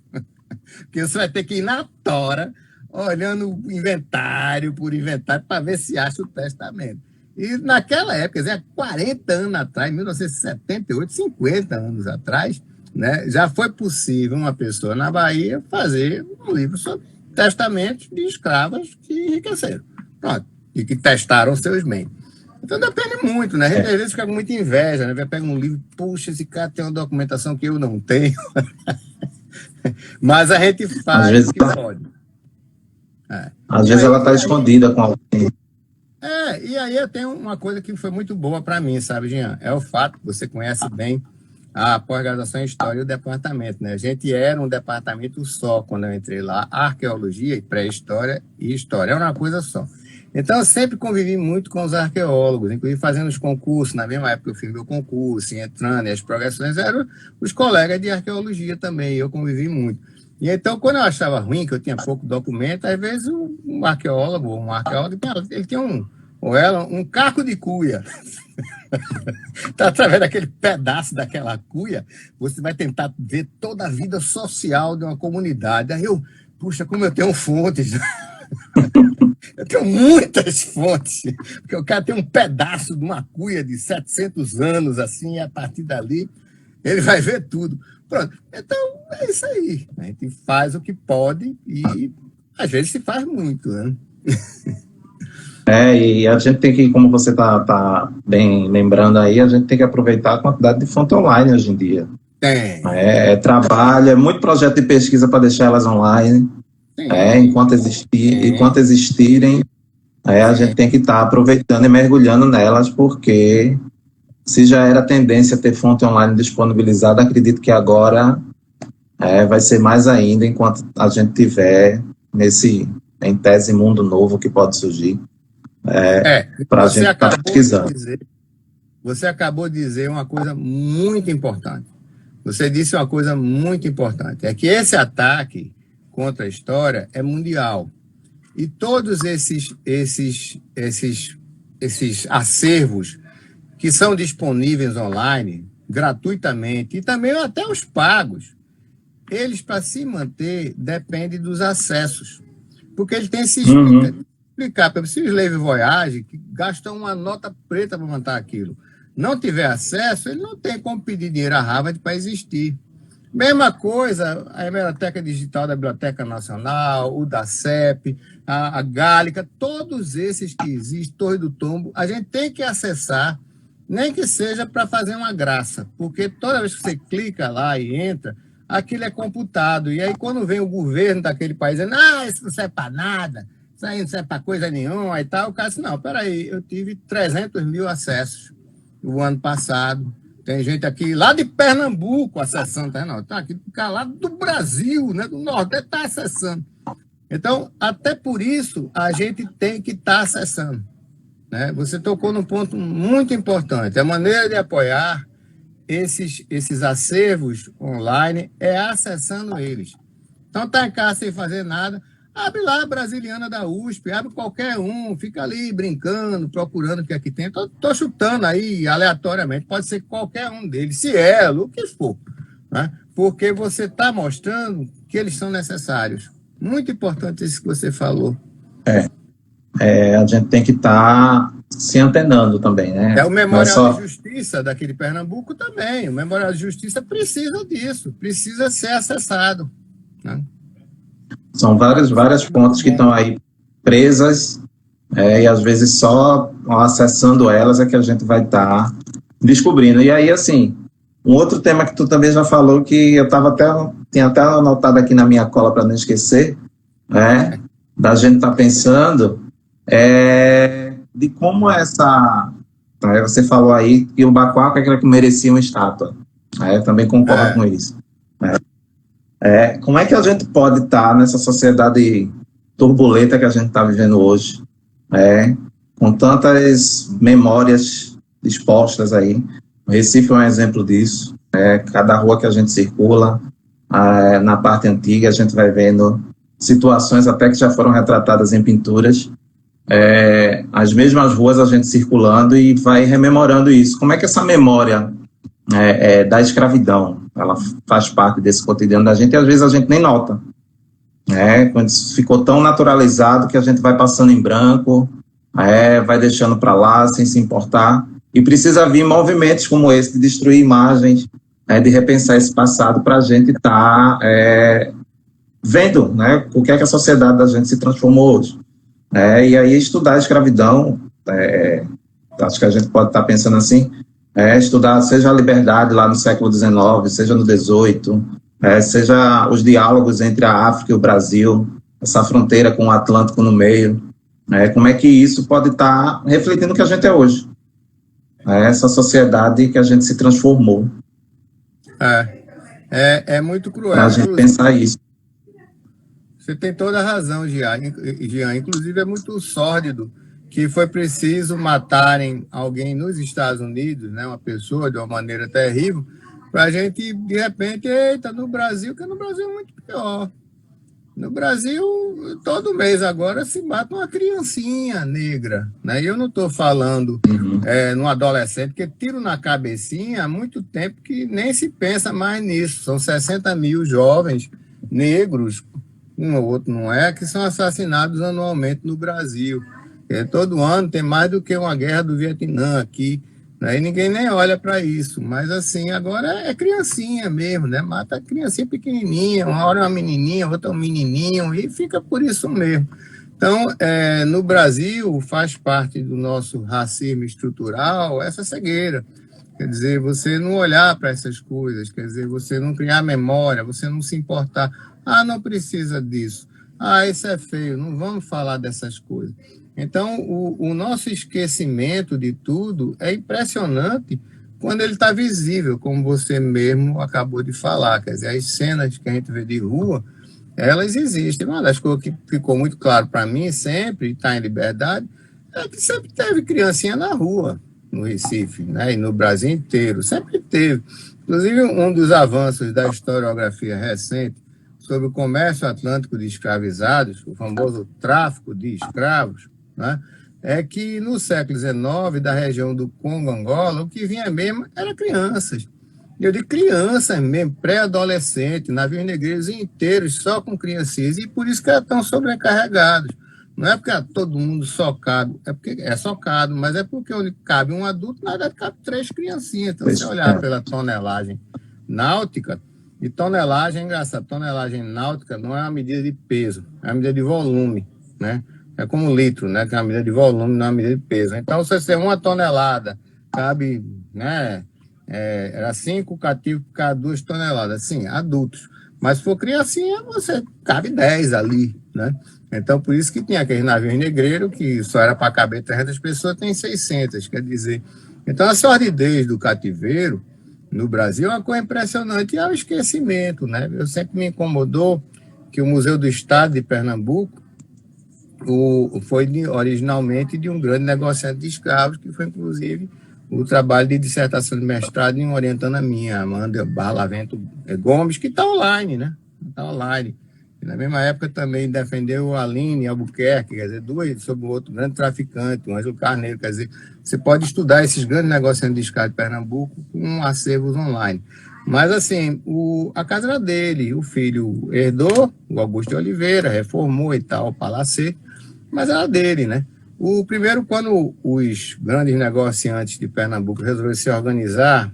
porque você vai ter que ir na tora, olhando inventário por inventário, para ver se acha o testamento. E naquela época, quer dizer, 40 anos atrás, 1978, 50 anos atrás, né, já foi possível uma pessoa na Bahia fazer um livro sobre testamentos de escravas que enriqueceram. Pronto, e que testaram seus bens. Então depende muito, né? A gente às vezes fica com muita inveja, né? Pega um livro, puxa, esse cara tem uma documentação que eu não tenho. Mas a gente faz o que pode. Às vezes ela está escondida com alguém. E aí eu tenho uma coisa que foi muito boa para mim, sabe, Jean? É o fato que você conhece bem a pós-graduação em História e o departamento, né? A gente era um departamento só quando eu entrei lá, Arqueologia e Pré-História e História, era uma coisa só. Então, eu sempre convivi muito com os arqueólogos, inclusive fazendo os concursos, na mesma época que eu fiz meu concurso, entrando, e as progressões eram os colegas de arqueologia também, eu convivi muito. E então, quando eu achava ruim, que eu tinha pouco documento, às vezes um arqueólogo, ele tinha um caco de cuia. Então, através daquele pedaço daquela cuia, você vai tentar ver toda a vida social de uma comunidade. Aí puxa, como eu tenho fontes. Eu tenho muitas fontes, porque o cara tem um pedaço de uma cuia de 700 anos, assim, e a partir dali ele vai ver tudo. Pronto, então é isso aí. A gente faz o que pode e às vezes se faz muito, né? E a gente tem que, como você está bem lembrando aí, a gente tem que aproveitar a quantidade de fonte online hoje em dia. Tem. Trabalho, é muito projeto de pesquisa para deixar elas online. Enquanto existirem, a gente tem que estar aproveitando e mergulhando nelas, porque se já era tendência ter fonte online disponibilizada, acredito que agora vai ser mais ainda, enquanto a gente tiver em tese, mundo novo que pode surgir, para a gente estar pesquisando. Você acabou de dizer uma coisa muito importante. Você disse uma coisa muito importante, é que esse ataque contra a história é mundial. E todos esses acervos que são disponíveis online, gratuitamente, e também até os pagos, eles, para se manter, dependem dos acessos. Porque ele tem esse explicar, para o Slave Voyage, que gasta uma nota preta para montar aquilo, não tiver acesso, ele não tem como pedir dinheiro a Harvard para existir. Mesma coisa, a Hemeroteca Digital da Biblioteca Nacional, o DACEP, a Gálica, todos esses que existem, Torre do Tombo, a gente tem que acessar, nem que seja para fazer uma graça, porque toda vez que você clica lá e entra, aquilo é computado. E aí, quando vem o governo daquele país dizendo, isso não serve para nada, isso aí não serve para coisa nenhuma e tal, o cara diz, não, peraí, eu tive 300 mil acessos o ano passado. Tem gente aqui lá de Pernambuco acessando, tá aqui lá do Brasil, né, do Nordeste, está acessando. Então, até por isso, a gente tem que estar acessando. Né? Você tocou num ponto muito importante. A maneira de apoiar esses acervos online é acessando eles. Então, está em casa sem fazer nada, abre lá a Brasiliana da USP, abre qualquer um, fica ali brincando, procurando o que aqui tem. Estou chutando aí aleatoriamente, pode ser qualquer um deles, Cielo, o que for. Né? Porque você está mostrando que eles são necessários. Muito importante isso que você falou. A gente tem que estar se antenando também, né? O Memorial de Justiça daqui de Pernambuco também. O Memorial de Justiça precisa disso, precisa ser acessado. Né? São várias pontes que estão aí presas, e às vezes só acessando elas é que a gente vai estar descobrindo. E aí, assim, um outro tema que tu também já falou, que eu tinha até anotado aqui na minha cola para não esquecer, da gente estar pensando, de como você falou aí que o Bacoa é aquele que merecia uma estátua. Eu também concordo com isso. Como é que a gente pode estar nessa sociedade turbulenta que a gente está vivendo hoje, com tantas memórias expostas aí? O Recife é um exemplo disso. Cada rua que a gente circula, na parte antiga, a gente vai vendo situações até que já foram retratadas em pinturas, as mesmas ruas a gente circulando e vai rememorando isso. Como é que essa memória da escravidão, ela faz parte desse cotidiano da gente e às vezes a gente nem nota, quando isso ficou tão naturalizado que a gente vai passando em branco, vai deixando para lá sem se importar, e precisa vir movimentos como esse de destruir imagens, de repensar esse passado para a gente estar vendo, o que é que a sociedade da gente se transformou hoje. E aí estudar a escravidão, acho que a gente pode estar pensando assim, estudar seja a liberdade lá no século XIX, seja no XVIII, seja os diálogos entre a África e o Brasil, essa fronteira com o Atlântico no meio, como é que isso pode estar refletindo o que a gente é hoje, essa sociedade que a gente se transformou. É muito cruel. Para a gente pensar isso. Você tem toda a razão, Jean. Inclusive, é muito sórdido que foi preciso matarem alguém nos Estados Unidos, né, uma pessoa, de uma maneira terrível, para a gente, de repente, eita, no Brasil, que no Brasil é muito pior. No Brasil, todo mês agora se mata uma criancinha negra, né? E eu não estou falando num adolescente, porque tiro na cabecinha há muito tempo que nem se pensa mais nisso. São 60 mil jovens negros, um ou outro não é, que são assassinados anualmente no Brasil. Todo ano tem mais do que uma guerra do Vietnã aqui, né? E ninguém nem olha para isso. Mas assim, agora é criancinha mesmo, né? Mata a criancinha pequenininha, uma hora é uma menininha, outra é um menininho, e fica por isso mesmo. Então, no Brasil, faz parte do nosso racismo estrutural essa cegueira. Quer dizer, você não olhar para essas coisas, quer dizer, você não criar memória, você não se importar. Ah, não precisa disso. Ah, isso é feio, não vamos falar dessas coisas. Então, o nosso esquecimento de tudo é impressionante quando ele está visível, como você mesmo acabou de falar. Quer dizer, as cenas que a gente vê de rua, elas existem. Uma das coisas que ficou muito claro para mim sempre, está em Liberdade, é que sempre teve criancinha na rua, no Recife, né? E no Brasil inteiro, sempre teve. Inclusive, um dos avanços da historiografia recente sobre o comércio atlântico de escravizados, o famoso tráfico de escravos, né? É que no século XIX, da região do Congo-Angola, o que vinha mesmo era crianças. Eu digo crianças mesmo, pré-adolescentes, navios negreiros inteiros só com criancinhas, e por isso que eram tão sobrecarregados. Não é porque era todo mundo socado, é porque é socado, mas é porque onde cabe um adulto, na verdade cabe 3 criancinhas. Então, se olhar pela tonelagem náutica, e tonelagem, é engraçado, tonelagem náutica não é uma medida de peso, é uma medida de volume, né? É como litro, né? Que é uma medida de volume, não é uma medida de peso. Então, se você 1 tonelada, cabe, né? Era 5 cativos por cada 2 toneladas, sim, adultos. Mas se for criancinha, você cabe 10 ali, né? Então, por isso que tinha aqueles navios negreiros que só era para caber 300 pessoas, tem 600, quer dizer. Então, a sordidez do cativeiro no Brasil é uma coisa impressionante, e é o esquecimento, né? Eu sempre me incomodou que o Museu do Estado de Pernambuco foi originalmente de um grande negociante de escravos, que foi, inclusive, o trabalho de dissertação de mestrado em orientando a minha, Amanda Barlavento Gomes, que está online, né? Está online. E na mesma época também defendeu o Aline Albuquerque, quer dizer, 2 sobre o outro grande traficante, o Ângelo Carneiro. Quer dizer, você pode estudar esses grandes negociantes de escravos de Pernambuco com acervos online. Mas, assim, a casa era dele, o filho herdou, o Augusto de Oliveira, reformou e tal, o palacete, mas era dele, né? O primeiro, quando os grandes negociantes de Pernambuco resolveram se organizar,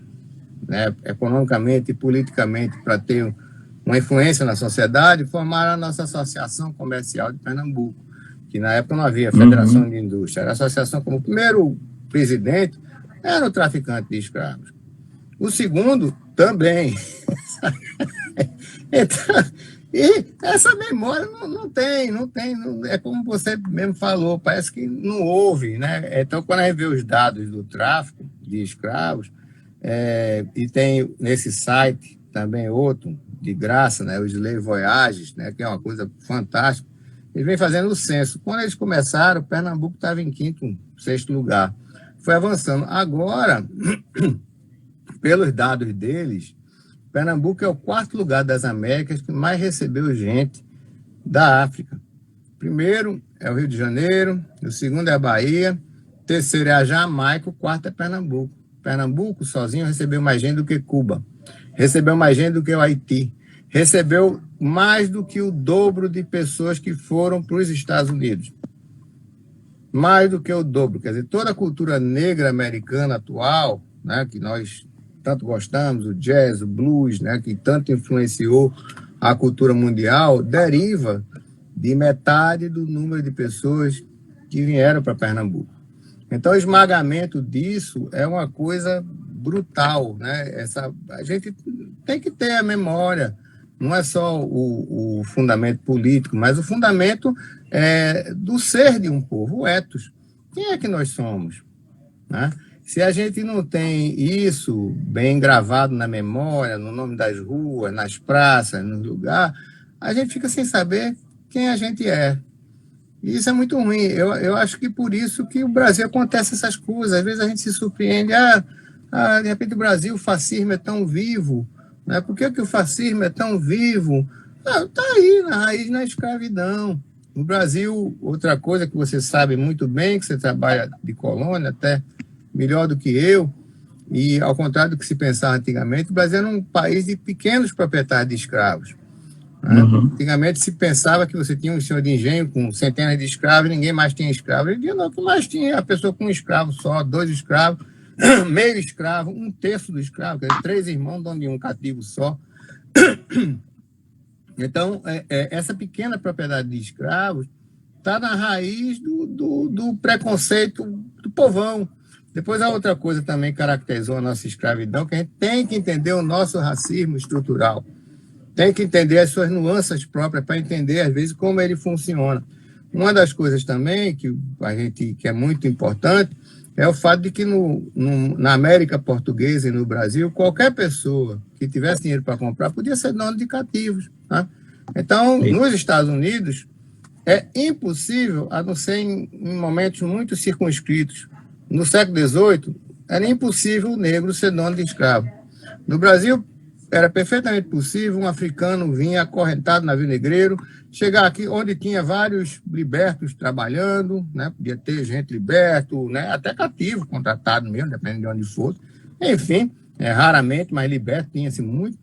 né, economicamente e politicamente para ter uma influência na sociedade, formaram a nossa Associação Comercial de Pernambuco, que na época não havia Federação de Indústria, era a associação como o primeiro presidente era o traficante de escravos. O segundo também. Então, e essa memória não tem, é como você mesmo falou, parece que não houve, né? Então, quando a gente vê os dados do tráfico de escravos, e tem nesse site também outro, de graça, né? Os Slave Voyages, né? Que é uma coisa fantástica, eles vêm fazendo o censo. Quando eles começaram, Pernambuco estava em 5º, 6º lugar. Foi avançando. Agora, pelos dados deles, Pernambuco é o 4º lugar das Américas que mais recebeu gente da África. Primeiro é o Rio de Janeiro, o segundo é a Bahia, o terceiro é a Jamaica, o 4º é Pernambuco. Pernambuco sozinho recebeu mais gente do que Cuba, recebeu mais gente do que o Haiti, recebeu mais do que o dobro de pessoas que foram para os Estados Unidos. Mais do que o dobro. Quer dizer, toda a cultura negra americana atual, né, que nós tanto gostamos, o jazz, o blues, né, que tanto influenciou a cultura mundial, deriva de metade do número de pessoas que vieram para Pernambuco. Então, o esmagamento disso é uma coisa brutal, né? A gente tem que ter a memória, não é só o fundamento político, mas o fundamento do ser de um povo, o ethos. Quem é que nós somos? Né? Se a gente não tem isso bem gravado na memória, no nome das ruas, nas praças, nos lugares, a gente fica sem saber quem a gente é. E isso é muito ruim. Eu acho que por isso que o Brasil acontece essas coisas. Às vezes a gente se surpreende, de repente o Brasil, o fascismo é tão vivo, né? Por que o fascismo é tão vivo? Está aí, na raiz, na escravidão. No Brasil, outra coisa que você sabe muito bem, que você trabalha de colônia, até melhor do que eu, e ao contrário do que se pensava antigamente, o Brasil era um país de pequenos proprietários de escravos. Né? Uhum. Antigamente se pensava que você tinha um senhor de engenho com centenas de escravos e ninguém mais tinha escravo. Ele dizia, não, que mais tinha a pessoa com um escravo só, 2 escravos, meio escravo, 1/3 do escravo, quer dizer, 3 irmãos, dono de um cativo só. Então, essa pequena propriedade de escravos está na raiz do preconceito do povão. Depois, a outra coisa também caracterizou a nossa escravidão, que a gente tem que entender o nosso racismo estrutural. Tem que entender as suas nuances próprias para entender, às vezes, como ele funciona. Uma das coisas também que é muito importante é o fato de que na América Portuguesa e no Brasil, qualquer pessoa que tivesse dinheiro para comprar podia ser dono de cativos. Tá? Então, nos Estados Unidos, é impossível, a não ser em momentos muito circunscritos. No século XVIII, era impossível o negro ser dono de escravo. No Brasil, era perfeitamente possível um africano vir acorrentado na navio negreiro, chegar aqui onde tinha vários libertos trabalhando, né? Podia ter gente liberto, né? Até cativo, contratado mesmo, dependendo de onde fosse. Enfim, raramente, mas liberto tinha-se muito.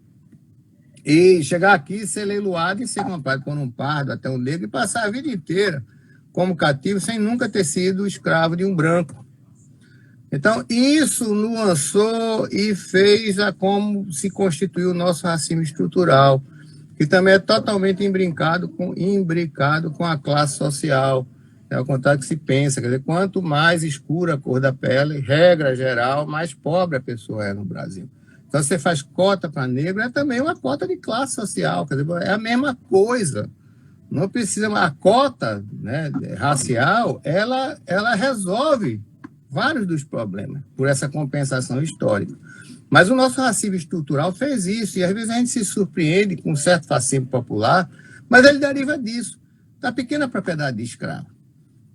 E chegar aqui, ser leiloado e ser comprado por um pardo, até um negro, e passar a vida inteira como cativo, sem nunca ter sido escravo de um branco. Então, isso nuançou e fez a como se constituiu o nosso racismo estrutural, que também é totalmente imbricado com a classe social. É o contrário que se pensa. Quer dizer, quanto mais escura a cor da pele, regra geral, mais pobre a pessoa é no Brasil. Então, você faz cota para negro, é também uma cota de classe social. Quer dizer, é a mesma coisa. Não precisa... A cota, né, racial, ela resolve vários dos problemas, por essa compensação histórica. Mas o nosso racismo estrutural fez isso, e às vezes a gente se surpreende com um certo fascismo popular, mas ele deriva disso, da pequena propriedade de escravo,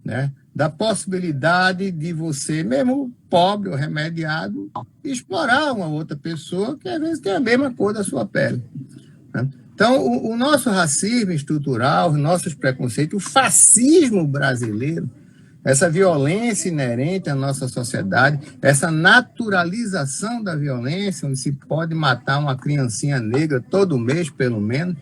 né? Da possibilidade de você, mesmo pobre ou remediado, explorar uma outra pessoa que às vezes tem a mesma cor da sua pele. Né? Então, o nosso racismo estrutural, os nossos preconceitos, o fascismo brasileiro, essa violência inerente à nossa sociedade, essa naturalização da violência, onde se pode matar uma criancinha negra todo mês, pelo menos,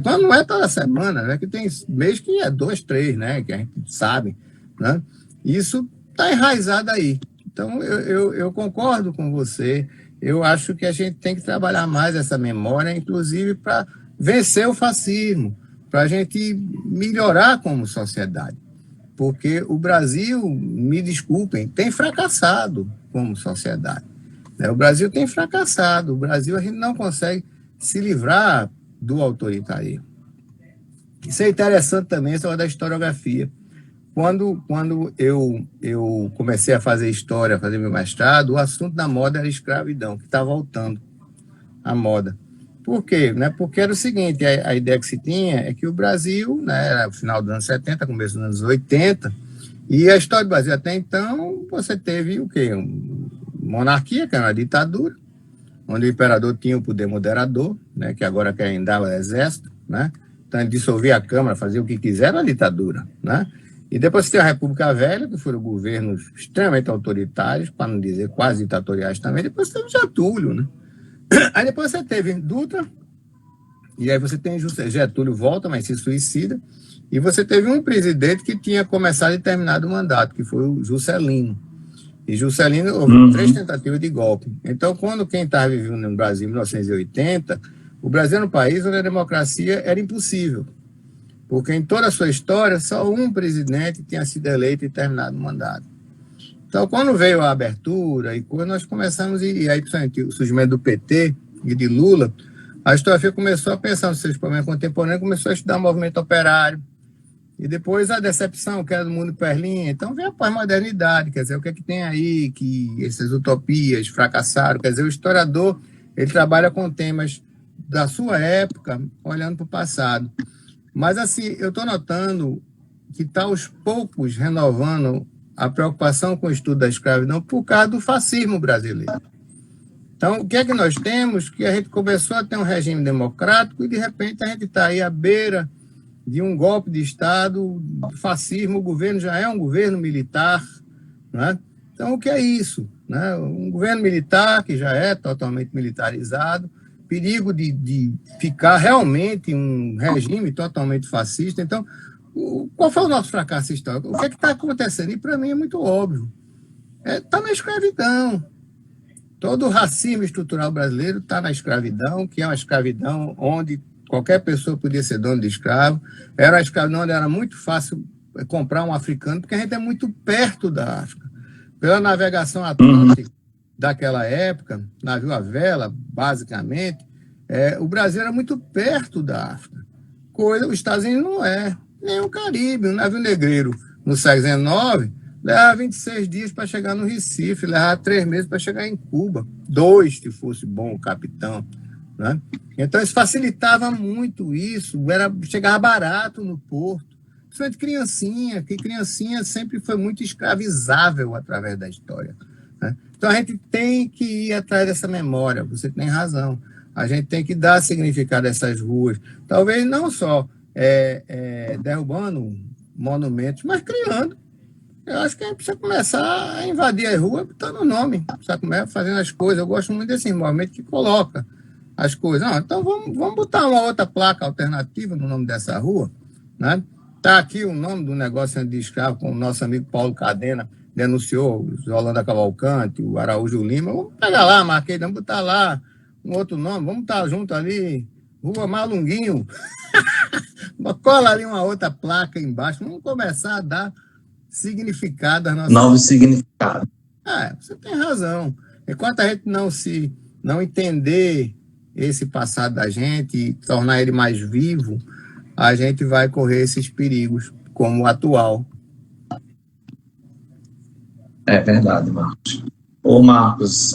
quando não é toda semana, né? Que tem mês que é 2, 3, né? Que a gente sabe, né? Isso está enraizado aí. Então, eu concordo com você. Eu acho que a gente tem que trabalhar mais essa memória, inclusive para vencer o fascismo, para a gente melhorar como sociedade. Porque o Brasil, me desculpem, tem fracassado como sociedade. O Brasil tem fracassado. O Brasil, a gente não consegue se livrar do autoritarismo. Isso é interessante também, essa hora da historiografia. Quando eu comecei a fazer história, a fazer meu mestrado, o assunto da moda era escravidão, que está voltando à moda. Por quê? Porque era o seguinte, a ideia que se tinha é que o Brasil, né, era final dos anos 70, começo dos anos 80, e a história do Brasil até então, você teve o quê? Monarquia, que era uma ditadura, onde o imperador tinha o poder moderador, né, que agora querem dar ao exército, né? Então ele dissolvia a Câmara, fazia o que quiser na ditadura, né? E depois você tem a República Velha, que foram governos extremamente autoritários, para não dizer quase ditatoriais também, depois teve Getúlio, né? Aí depois você teve Dutra, e aí você tem Getúlio volta, mas se suicida, e você teve um presidente que tinha começado e terminado o mandato, que foi o Juscelino. E Juscelino houve 3 tentativas de golpe. Então, quando quem estava vivendo no Brasil em 1980, o Brasil era um país onde a democracia era impossível, porque em toda a sua história, só um presidente tinha sido eleito e terminado o mandato. Então, quando veio a abertura, e quando nós começamos, e aí, principalmente, o surgimento do PT e de Lula, a historiografia começou a pensar nos seus problemas contemporâneos, começou a estudar o movimento operário, E depois a decepção, que era do mundo perlinha. Então vem a pós-modernidade, quer dizer, o que é que tem aí que essas utopias fracassaram? Quer dizer, o historiador, ele trabalha com temas da sua época, olhando para o passado. Mas, assim, eu estou notando que está aos poucos renovando a preocupação com o estudo da escravidão por causa do fascismo brasileiro. Então, o que é que nós temos? Que a gente começou a ter um regime democrático e, de repente, a gente está aí à beira de um golpe de Estado, fascismo, o governo já é um governo militar, né? Então, o que é isso? Né? Um governo militar que já é totalmente militarizado, perigo de ficar realmente um regime totalmente fascista. Então, qual foi o nosso fracasso histórico? O que é que está acontecendo? E, para mim, é muito óbvio. Está na escravidão. Todo o racismo estrutural brasileiro está na escravidão, que é uma escravidão onde qualquer pessoa podia ser dono de escravo. Era uma escravidão onde era muito fácil comprar um africano, porque a gente é muito perto da África. Pela navegação atlântica daquela época, navio à vela, basicamente, o Brasil era muito perto da África. Os Estados Unidos não é, nem o Caribe. Um navio negreiro no século XIX levava 26 dias para chegar no Recife, levava 3 meses para chegar em Cuba, 2 se fosse bom o capitão, né? Então isso facilitava muito isso, chegava barato no porto, principalmente criancinha, que criancinha sempre foi muito escravizável através da história, né? Então a gente tem que ir atrás dessa memória, você tem razão, a gente tem que dar significado a essas ruas, talvez não só derrubando monumentos, mas criando. Eu acho que a gente precisa começar a invadir as ruas botando o nome, precisa começar fazendo as coisas. Eu gosto muito desse movimento que coloca as coisas. Não, então vamos botar uma outra placa alternativa no nome dessa rua, né? Está aqui o nome do negócio de escravo, como o nosso amigo Paulo Cadena denunciou, o Yolanda Cavalcante, o Araújo Lima. Vamos pegar lá, marquei, vamos botar lá um outro nome, vamos estar junto ali, Rua Malunguinho. Cola ali uma outra placa embaixo, vamos começar a dar significado às nossas... Novo significado. Você tem razão. Enquanto a gente não entender esse passado da gente e tornar ele mais vivo, a gente vai correr esses perigos, como o atual. É verdade, Marcos. Ô, Marcos,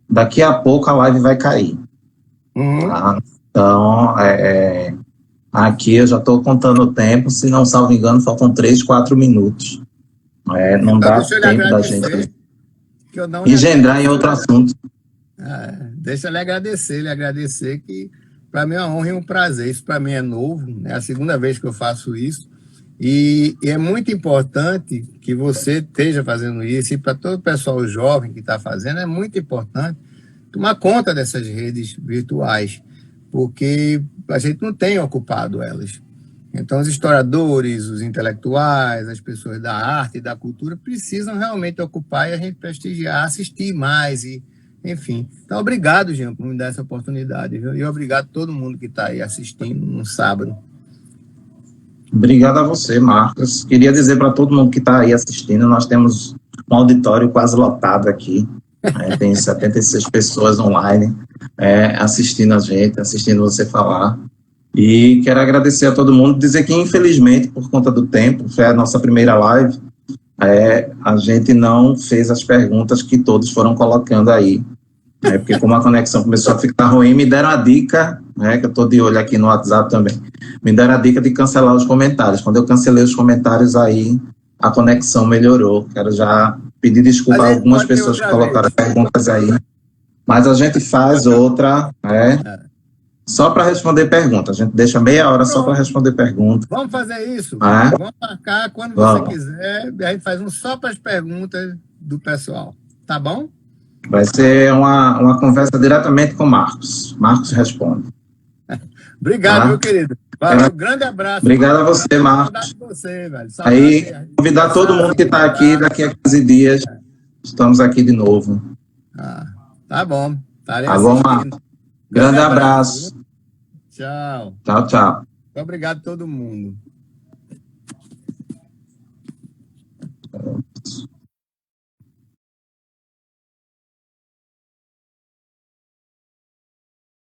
daqui a pouco a live vai cair. Tá? Então, aqui eu já estou contando o tempo, se não salvo engano, faltam 3, 4 minutos. Não dá tempo da gente engendrar em outro assunto. Deixa eu lhe agradecer, que para mim é uma honra e um prazer. Isso para mim é novo, é a segunda vez que eu faço isso. E é muito importante que você esteja fazendo isso, e para todo o pessoal jovem que está fazendo, é muito importante tomar conta dessas redes virtuais, porque a gente não tem ocupado elas. Então, os historiadores, os intelectuais, as pessoas da arte e da cultura precisam realmente ocupar e a gente prestigiar, assistir mais, e, enfim. Então, obrigado, Jean, por me dar essa oportunidade, viu? E obrigado a todo mundo que está aí assistindo no sábado. Obrigado a você, Marcos. Queria dizer para todo mundo que está aí assistindo, nós temos um auditório quase lotado aqui. Tem 76 pessoas online assistindo a gente, assistindo você falar. E quero agradecer a todo mundo, dizer que, infelizmente, por conta do tempo, foi a nossa primeira live, a gente não fez as perguntas que todos foram colocando aí. Porque como a conexão começou a ficar ruim, me deram a dica, que eu estou de olho aqui no WhatsApp também, me deram a dica de cancelar os comentários. Quando eu cancelei os comentários, aí a conexão melhorou. Quero já pedir desculpa a algumas pessoas que colocaram perguntas aí. Mas a gente faz outra, só para responder perguntas. A gente deixa meia hora só para responder perguntas. Vamos fazer isso. Vamos marcar quando você quiser. A gente faz só para as perguntas do pessoal. Tá bom? Vai ser uma conversa diretamente com o Marcos. Marcos responde. Obrigado, meu querido. Valeu, grande abraço. Obrigado a você, Marcos. Você, velho. Aí, convidar todo mundo que está aqui, daqui a 15 dias, estamos aqui de novo. Tá bom. Tá bom, Marcos. Grande abraço. Tchau. Tchau, tchau. Obrigado a todo mundo.